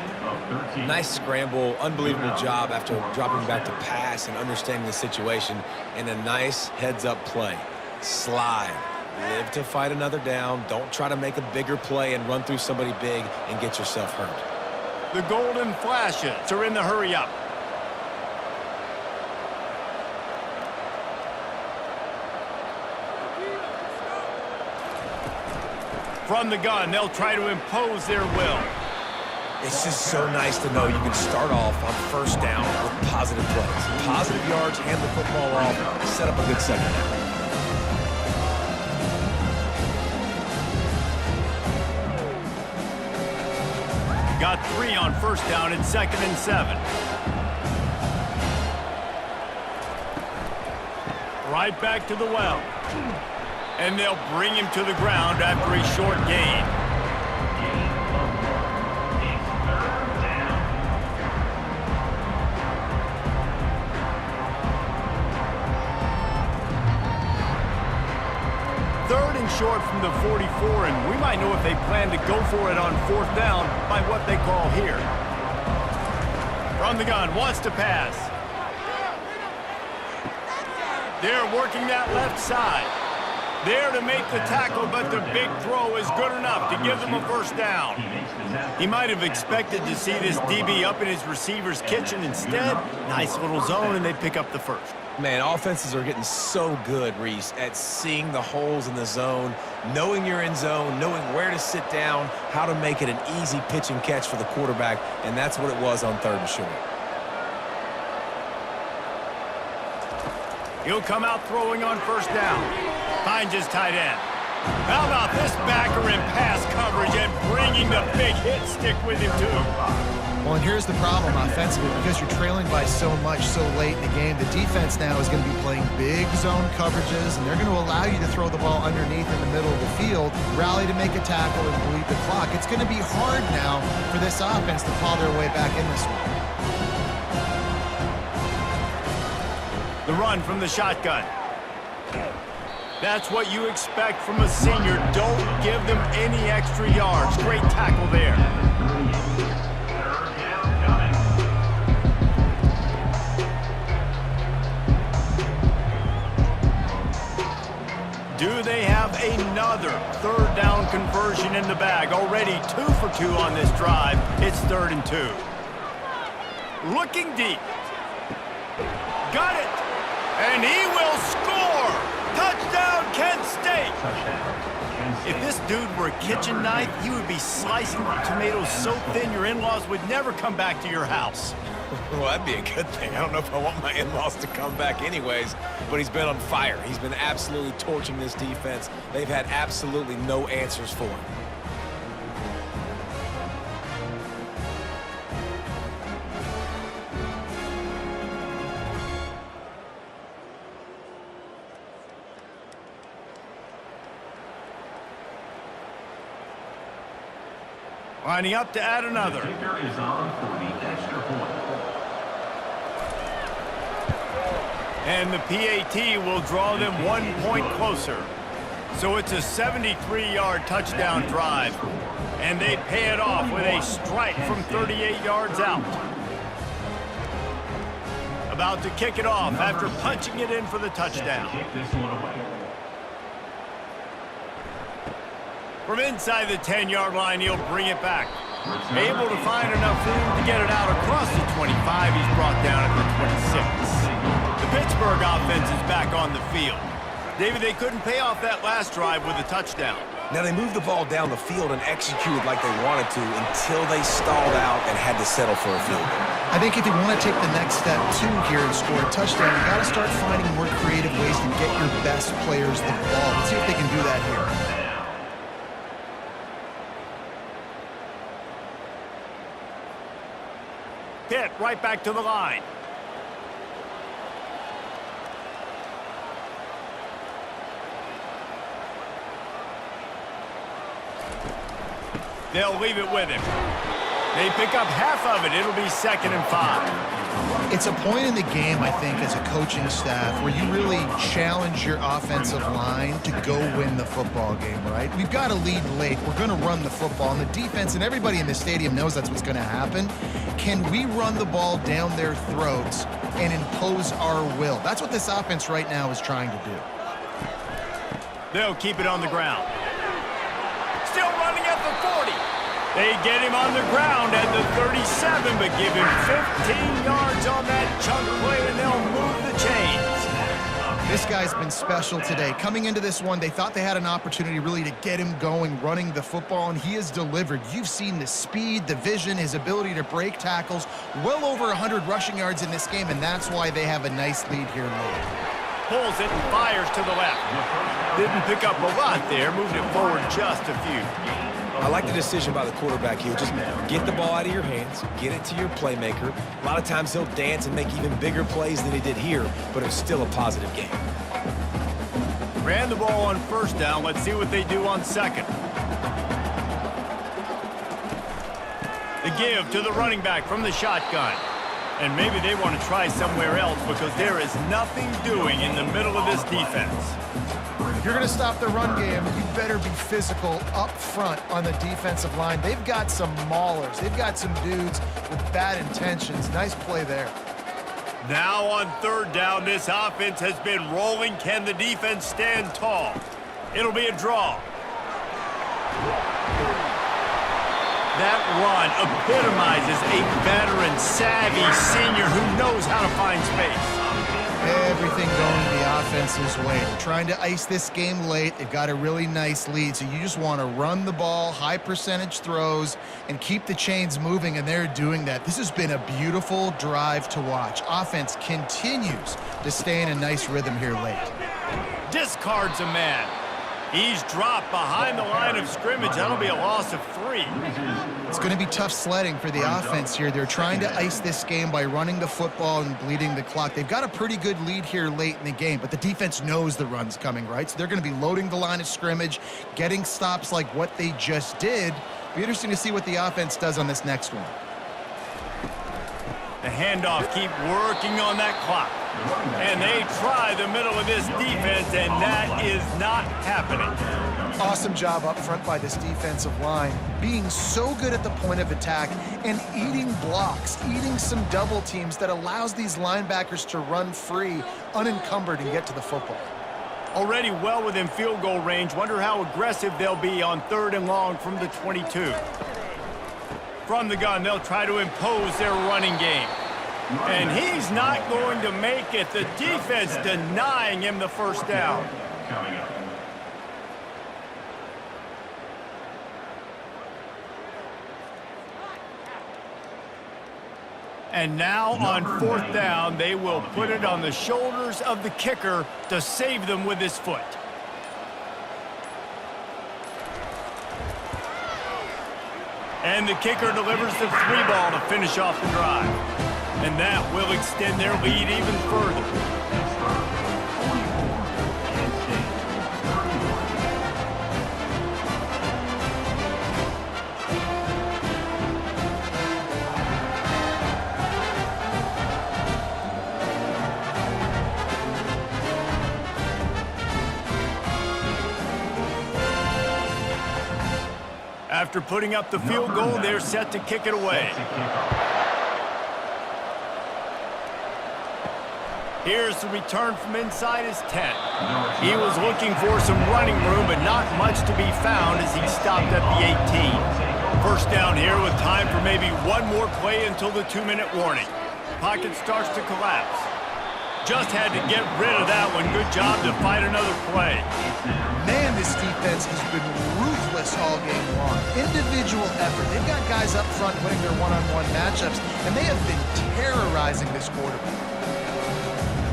Nice scramble, unbelievable job after dropping back to pass and understanding the situation, and a nice heads-up play. Slide. Live to fight another down. Don't try to make a bigger play and run through somebody big and get yourself hurt.
The golden flashes are in the hurry-up. From the gun, they'll try to impose their will.
It's just so nice to know you can start off on 1st down with positive plays. Positive yards, hand the football off, set up a good 2nd down.
Got 3 on 1st down and 2nd and 7. Right back to the well. And they'll bring him to the ground after a short gain. Short from the 44, and we might know if they plan to go for it on 4th down by what they call here. From the gun, wants to pass. They're working that left side. There to make the tackle, but the big throw is good enough to give them a 1st down. He might have expected to see this DB up in his receiver's kitchen. Instead, nice little zone, and they pick up the 1st.
Man, offenses are getting so good, Reese, at seeing the holes in the zone, knowing you're in zone, knowing where to sit down, how to make it an easy pitch and catch for the quarterback, and that's what it was on 3rd and short.
He'll come out throwing on first down. Finds his tight end. How about this backer in pass coverage and bringing the big hit stick with him, too?
Well, and here's the problem offensively. Because you're trailing by so much so late in the game, the defense now is going to be playing big zone coverages, and they're going to allow you to throw the ball underneath in the middle of the field, rally to make a tackle, and bleed the clock. It's going to be hard now for this offense to claw their way back in this one.
The run from the shotgun. That's what you expect from a senior. Don't give them any extra yards. Great tackle there. Do they have another third down conversion in the bag? Already 2 for 2 on this drive. It's 3rd and 2. Looking deep. Got it. And he will score. Touchdown, Kent State! If this dude were a kitchen knife, he would be slicing tomatoes so thin your in-laws would never come back to your house.
Well, that'd be a good thing. I don't know if I want my in-laws to come back anyways, but he's been on fire. He's been absolutely torching this defense. They've had absolutely no answers for him.
Lining up to add another.
Kicker is on for the extra point.
And the PAT will draw them 1 point closer. So it's a 73-yard touchdown drive. And they pay it off with a strike from 38 yards out. About to kick it off after punching it in for the touchdown.
Kick this one away.
From inside the 10-yard line, he'll bring it back. Able to find enough room to get it out across the 25. He's brought down at the 26. The Pittsburgh offense is back on the field. David, they couldn't pay off that last drive with a touchdown.
Now, they moved the ball down the field and executed like they wanted to until they stalled out and had to settle for a field goal.
I think if you want to take the next step, too, here and score a touchdown, you got to start finding more creative ways to get your best players the ball. Let's see if they can do that here.
Pitt right back to the line. They'll leave it with him. They pick up half of it. It'll be 2nd and 5.
It's a point in the game, I think, as a coaching staff where you really challenge your offensive line to go win the football game, right? We've got to lead late. We're going to run the football. And the defense and everybody in the stadium knows that's what's going to happen. Can we run the ball down their throats and impose our will? That's what this offense right now is trying to do.
They'll keep it on the ground. Still running at the 40. They get him on the ground at the 37, but give him 15 yards on that chunk play, and they'll move the chains.
This guy's been special today. Coming into this one, they thought they had an opportunity really to get him going, running the football, and he has delivered. You've seen the speed, the vision, his ability to break tackles, well over 100 rushing yards in this game, and that's why they have a nice lead here late.
Pulls it and fires to the left. Didn't pick up a lot there, moved it forward just a few.
I like the decision by the quarterback here. Just get the ball out of your hands, get it to your playmaker. A lot of times he'll dance and make even bigger plays than he did here, but it was still a positive game.
Ran the ball on first down. Let's see what they do on second. The give to the running back from the shotgun. And maybe they want to try somewhere else because there is nothing doing in the middle of this defense.
If you're going to stop the run game, you better be physical up front on the defensive line. They've got some maulers. They've got some dudes with bad intentions. Nice play there.
Now on third down, this offense has been rolling. Can the defense stand tall? It'll be a draw. That run epitomizes a veteran, savvy senior who knows how to find space.
Everything going the offense's way. They're trying to ice this game late. They've got a really nice lead, so you just want to run the ball, high percentage throws, and keep the chains moving, and they're doing that. This has been a beautiful drive to watch. Offense continues to stay in a nice rhythm here late.
Discards a man. He's dropped behind the line of scrimmage. That'll be a loss of 3.
It's going to be tough sledding for the offense here. They're trying to ice this game by running the football and bleeding the clock. They've got a pretty good lead here late in the game, but the defense knows the run's coming, right? So they're going to be loading the line of scrimmage, getting stops like what they just did. Be interesting to see what the offense does on this next one.
The handoff, keep working on that clock. And they try the middle of this defense, and that is not happening.
Awesome job up front by this defensive line, being so good at the point of attack and eating blocks, eating some double teams that allows these linebackers to run free, unencumbered, and get to the football.
Already well within field goal range. Wonder how aggressive they'll be on 3rd and long from the 22. From the gun, they'll try to impose their running game. And he's not going to make it. The defense denying him the first down. And now on 4th down, they will put it on the shoulders of the kicker to save them with his foot. And the kicker delivers the 3-ball to finish off the drive. And that will extend their lead even further. After putting up the field goal, they're set to kick it away. Here's the return from inside his 10. He was looking for some running room, but not much to be found as he stopped at the 18. First down here with time for maybe one more play until the 2-minute warning. Pocket starts to collapse. Just had to get rid of that one. Good job to fight another play.
Man, this defense has been ruthless all game long. Individual effort. They've got guys up front winning their one-on-one matchups, and they have been terrorizing this quarterback.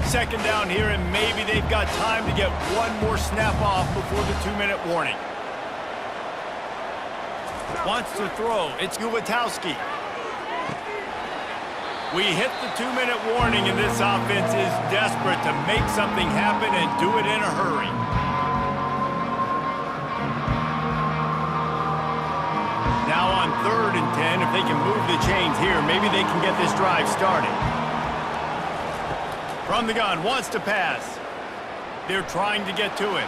Second down here, and maybe they've got time to get one more snap off before the 2-minute warning. Wants to throw. It's Gulitowski. We hit the 2-minute warning, and this offense is desperate to make something happen and do it in a hurry. Now on 3rd and 10, if they can move the chains here, maybe they can get this drive started. From the gun, wants to pass. They're trying to get to it.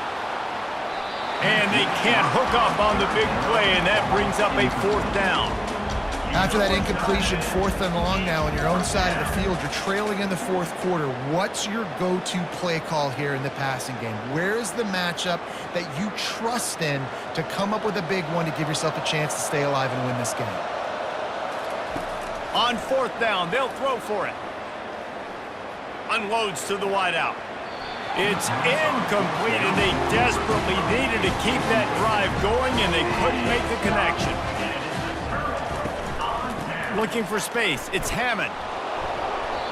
And they can't hook up on the big play, and that brings up a 4th down.
After that incompletion, 4th and long now on your own side of the field, you're trailing in the 4th quarter. What's your go-to play call here in the passing game? Where's the matchup that you trust in to come up with a big one to give yourself a chance to stay alive and win this game?
On 4th down, they'll throw for it. Unloads to the wideout. It's incomplete, and they desperately needed to keep that drive going, and they couldn't make the connection. Looking for space. It's Hammond.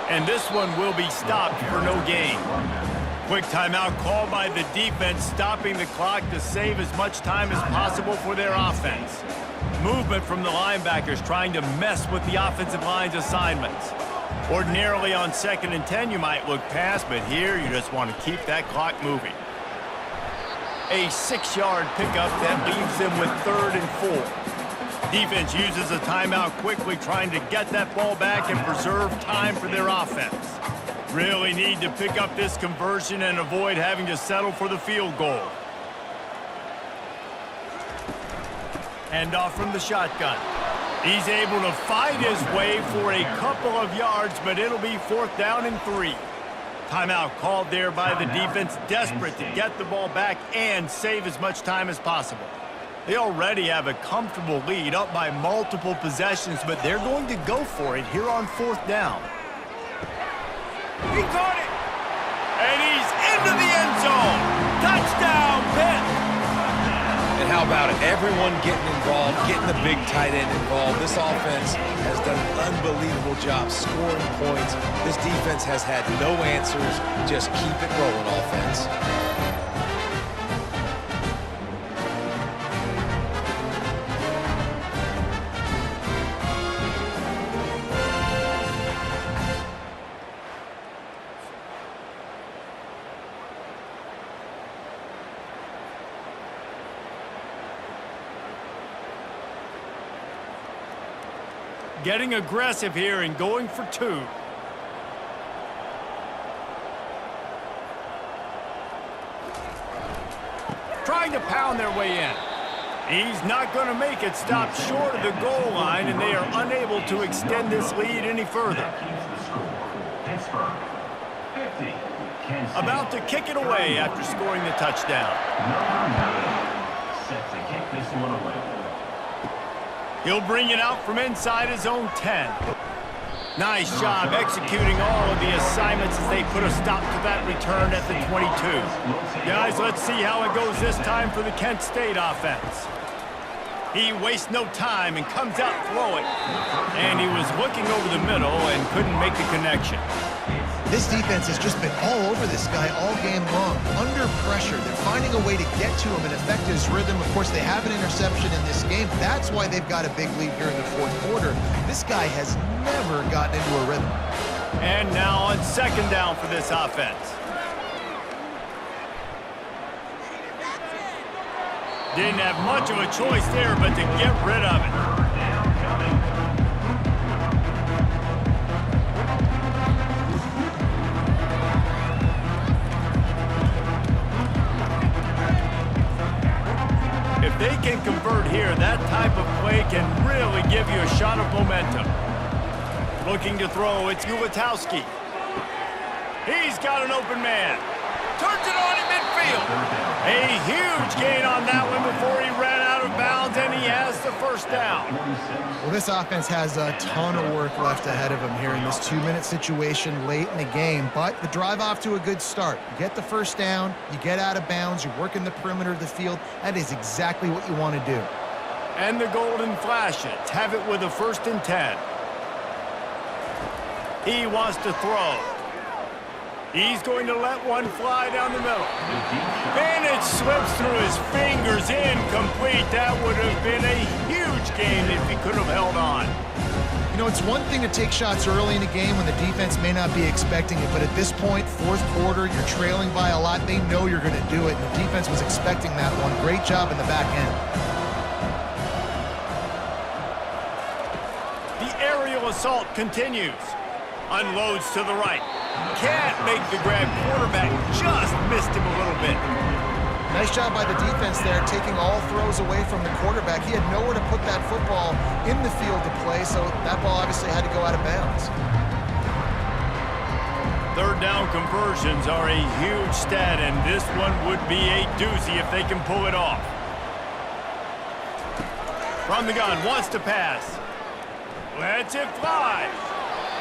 And this one will be stopped for no gain. Quick timeout called by the defense, stopping the clock to save as much time as possible for their offense. Movement from the linebackers trying to mess with the offensive line's assignments. Ordinarily on 2nd and 10, you might look past, but here you just want to keep that clock moving. A 6-yard pickup that leaves them with 3rd and 4. Defense uses a timeout quickly, trying to get that ball back and preserve time for their offense. Really need to pick up this conversion and avoid having to settle for the field goal. Handoff from the shotgun. He's able to fight his way for a couple of yards, but it'll be 4th down and 3. Timeout called there by the defense, desperate to get the ball back and save as much time as possible. They already have a comfortable lead, up by multiple possessions, but they're going to go for it here on 4th down. He caught it! zone. Touchdown, Pitt!
And how about it? Everyone getting involved, getting the big tight end involved. This offense has done an unbelievable job scoring points. This defense has had no answers. Just keep it rolling, offense.
Getting aggressive here and going for two. Trying to pound their way in. He's not going to make it stop short of the goal line, and they are unable to extend this lead any further.
That keeps the score. Pittsburgh, 50. Kansas City,
About to kick it away after scoring the touchdown.
number 9. Set to kick this one away.
He'll bring it out from inside his own 10. Nice job executing all of the assignments as they put a stop to that return at the 22. Guys, let's see how it goes this time for the Kent State offense. He wastes no time and comes out throwing. And he was looking over the middle and couldn't make the connection.
This defense has just been all over this guy all game long. Under pressure, they're finding a way to get to him and affect his rhythm. Of course, they have an interception in this game. That's why they've got a big lead here in the fourth quarter. This guy has never gotten into a rhythm.
And now on second down for this offense. Didn't have much of a choice there but to get rid of it. If they can convert here, that type of play can really give you a shot of momentum. Looking to throw, it's Ulatowski. He's got an open man. Turns it on in midfield. A huge gain on that one before he ran out of bounds, and he has the first down.
Well, this offense has a ton of work left ahead of them here in this 2-minute situation late in the game, but the drive off to a good start. You get the first down, you get out of bounds, you're working the perimeter of the field. That is exactly what you want to do.
And the Golden Flashes have it with a 1st and 10. He wants to throw. He's going to let one fly down the middle. And it slips through his fingers, incomplete. That would have been a huge gain if he could have held on.
You know, it's one thing to take shots early in a game when the defense may not be expecting it, but at this point, fourth quarter, you're trailing by a lot. They know you're going to do it, and the defense was expecting that one. Great job in the back end.
The aerial assault continues. Unloads to the right. Can't make the grab. Quarterback just missed him a little bit.
Nice job by the defense there, taking all throws away from the quarterback. He had nowhere to put that football in the field to play, so that ball obviously had to go out of bounds.
Third down conversions are a huge stat, and this one would be a doozy if they can pull it off. From the gun, wants to pass. Lets it fly.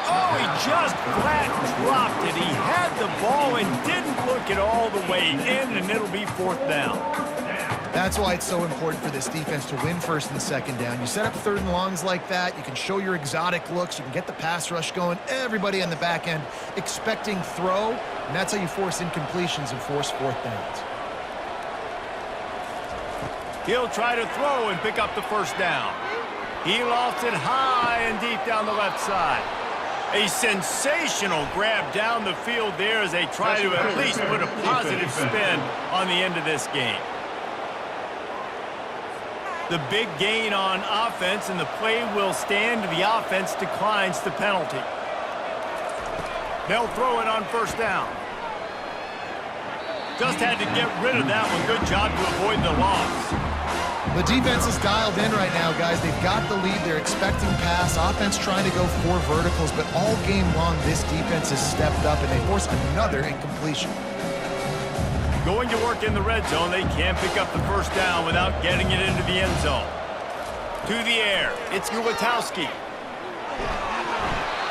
Oh, he just flat dropped it. He had the ball and didn't look it all the way in, and it'll be 4th down.
That's why it's so important for this defense to win 1st and 2nd down. You set up 3rd and longs like that, you can show your exotic looks, you can get the pass rush going, everybody on the back end expecting throw, and that's how you force incompletions and force 4th downs.
He'll try to throw and pick up the 1st down. He lofts it high and deep down the left side. A sensational grab down the field there as they try to at least put a positive spin on the end of this game. The big gain on offense, and the play will stand. The offense declines the penalty. They'll throw it on 1st down. Just had to get rid of that one. Good job to avoid the loss.
The defense is dialed in right now, guys. They've got the lead. They're expecting pass. Offense trying to go 4 verticals, but all game long, this defense has stepped up, and they force another incompletion.
Going to work in the red zone, they can't pick up the 1st down without getting it into the end zone. To the air, it's Ulatowski.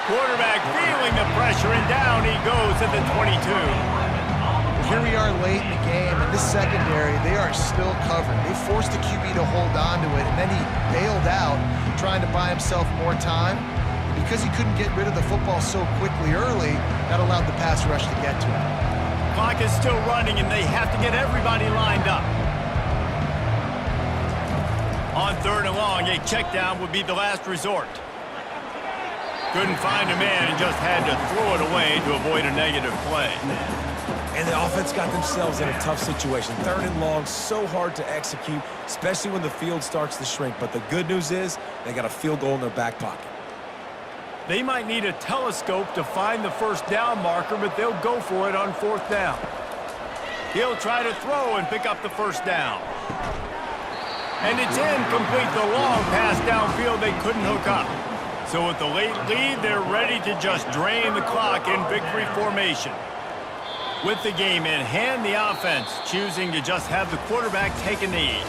Quarterback feeling the pressure, and down he goes at the 22.
Here we are late in the game, and this secondary, they are still covered. They forced the QB to hold on to it, and then he bailed out, trying to buy himself more time. Because he couldn't get rid of the football so quickly early, that allowed the pass rush to get to him.
Clock is still running, and they have to get everybody lined up. On 3rd and long, a check down would be the last resort. Couldn't find a man and just had to throw it away to avoid a negative play.
And the offense got themselves in a tough situation. 3rd and long, so hard to execute, especially when the field starts to shrink. But the good news is they got a field goal in their back pocket.
They might need a telescope to find the first down marker, but they'll go for it on 4th down. He'll try to throw and pick up the first down. And it's incomplete. The long pass downfield they couldn't hook up. So with the late lead, they're ready to just drain the clock in victory formation. With the game in hand, the offense choosing to just have the quarterback take a knee.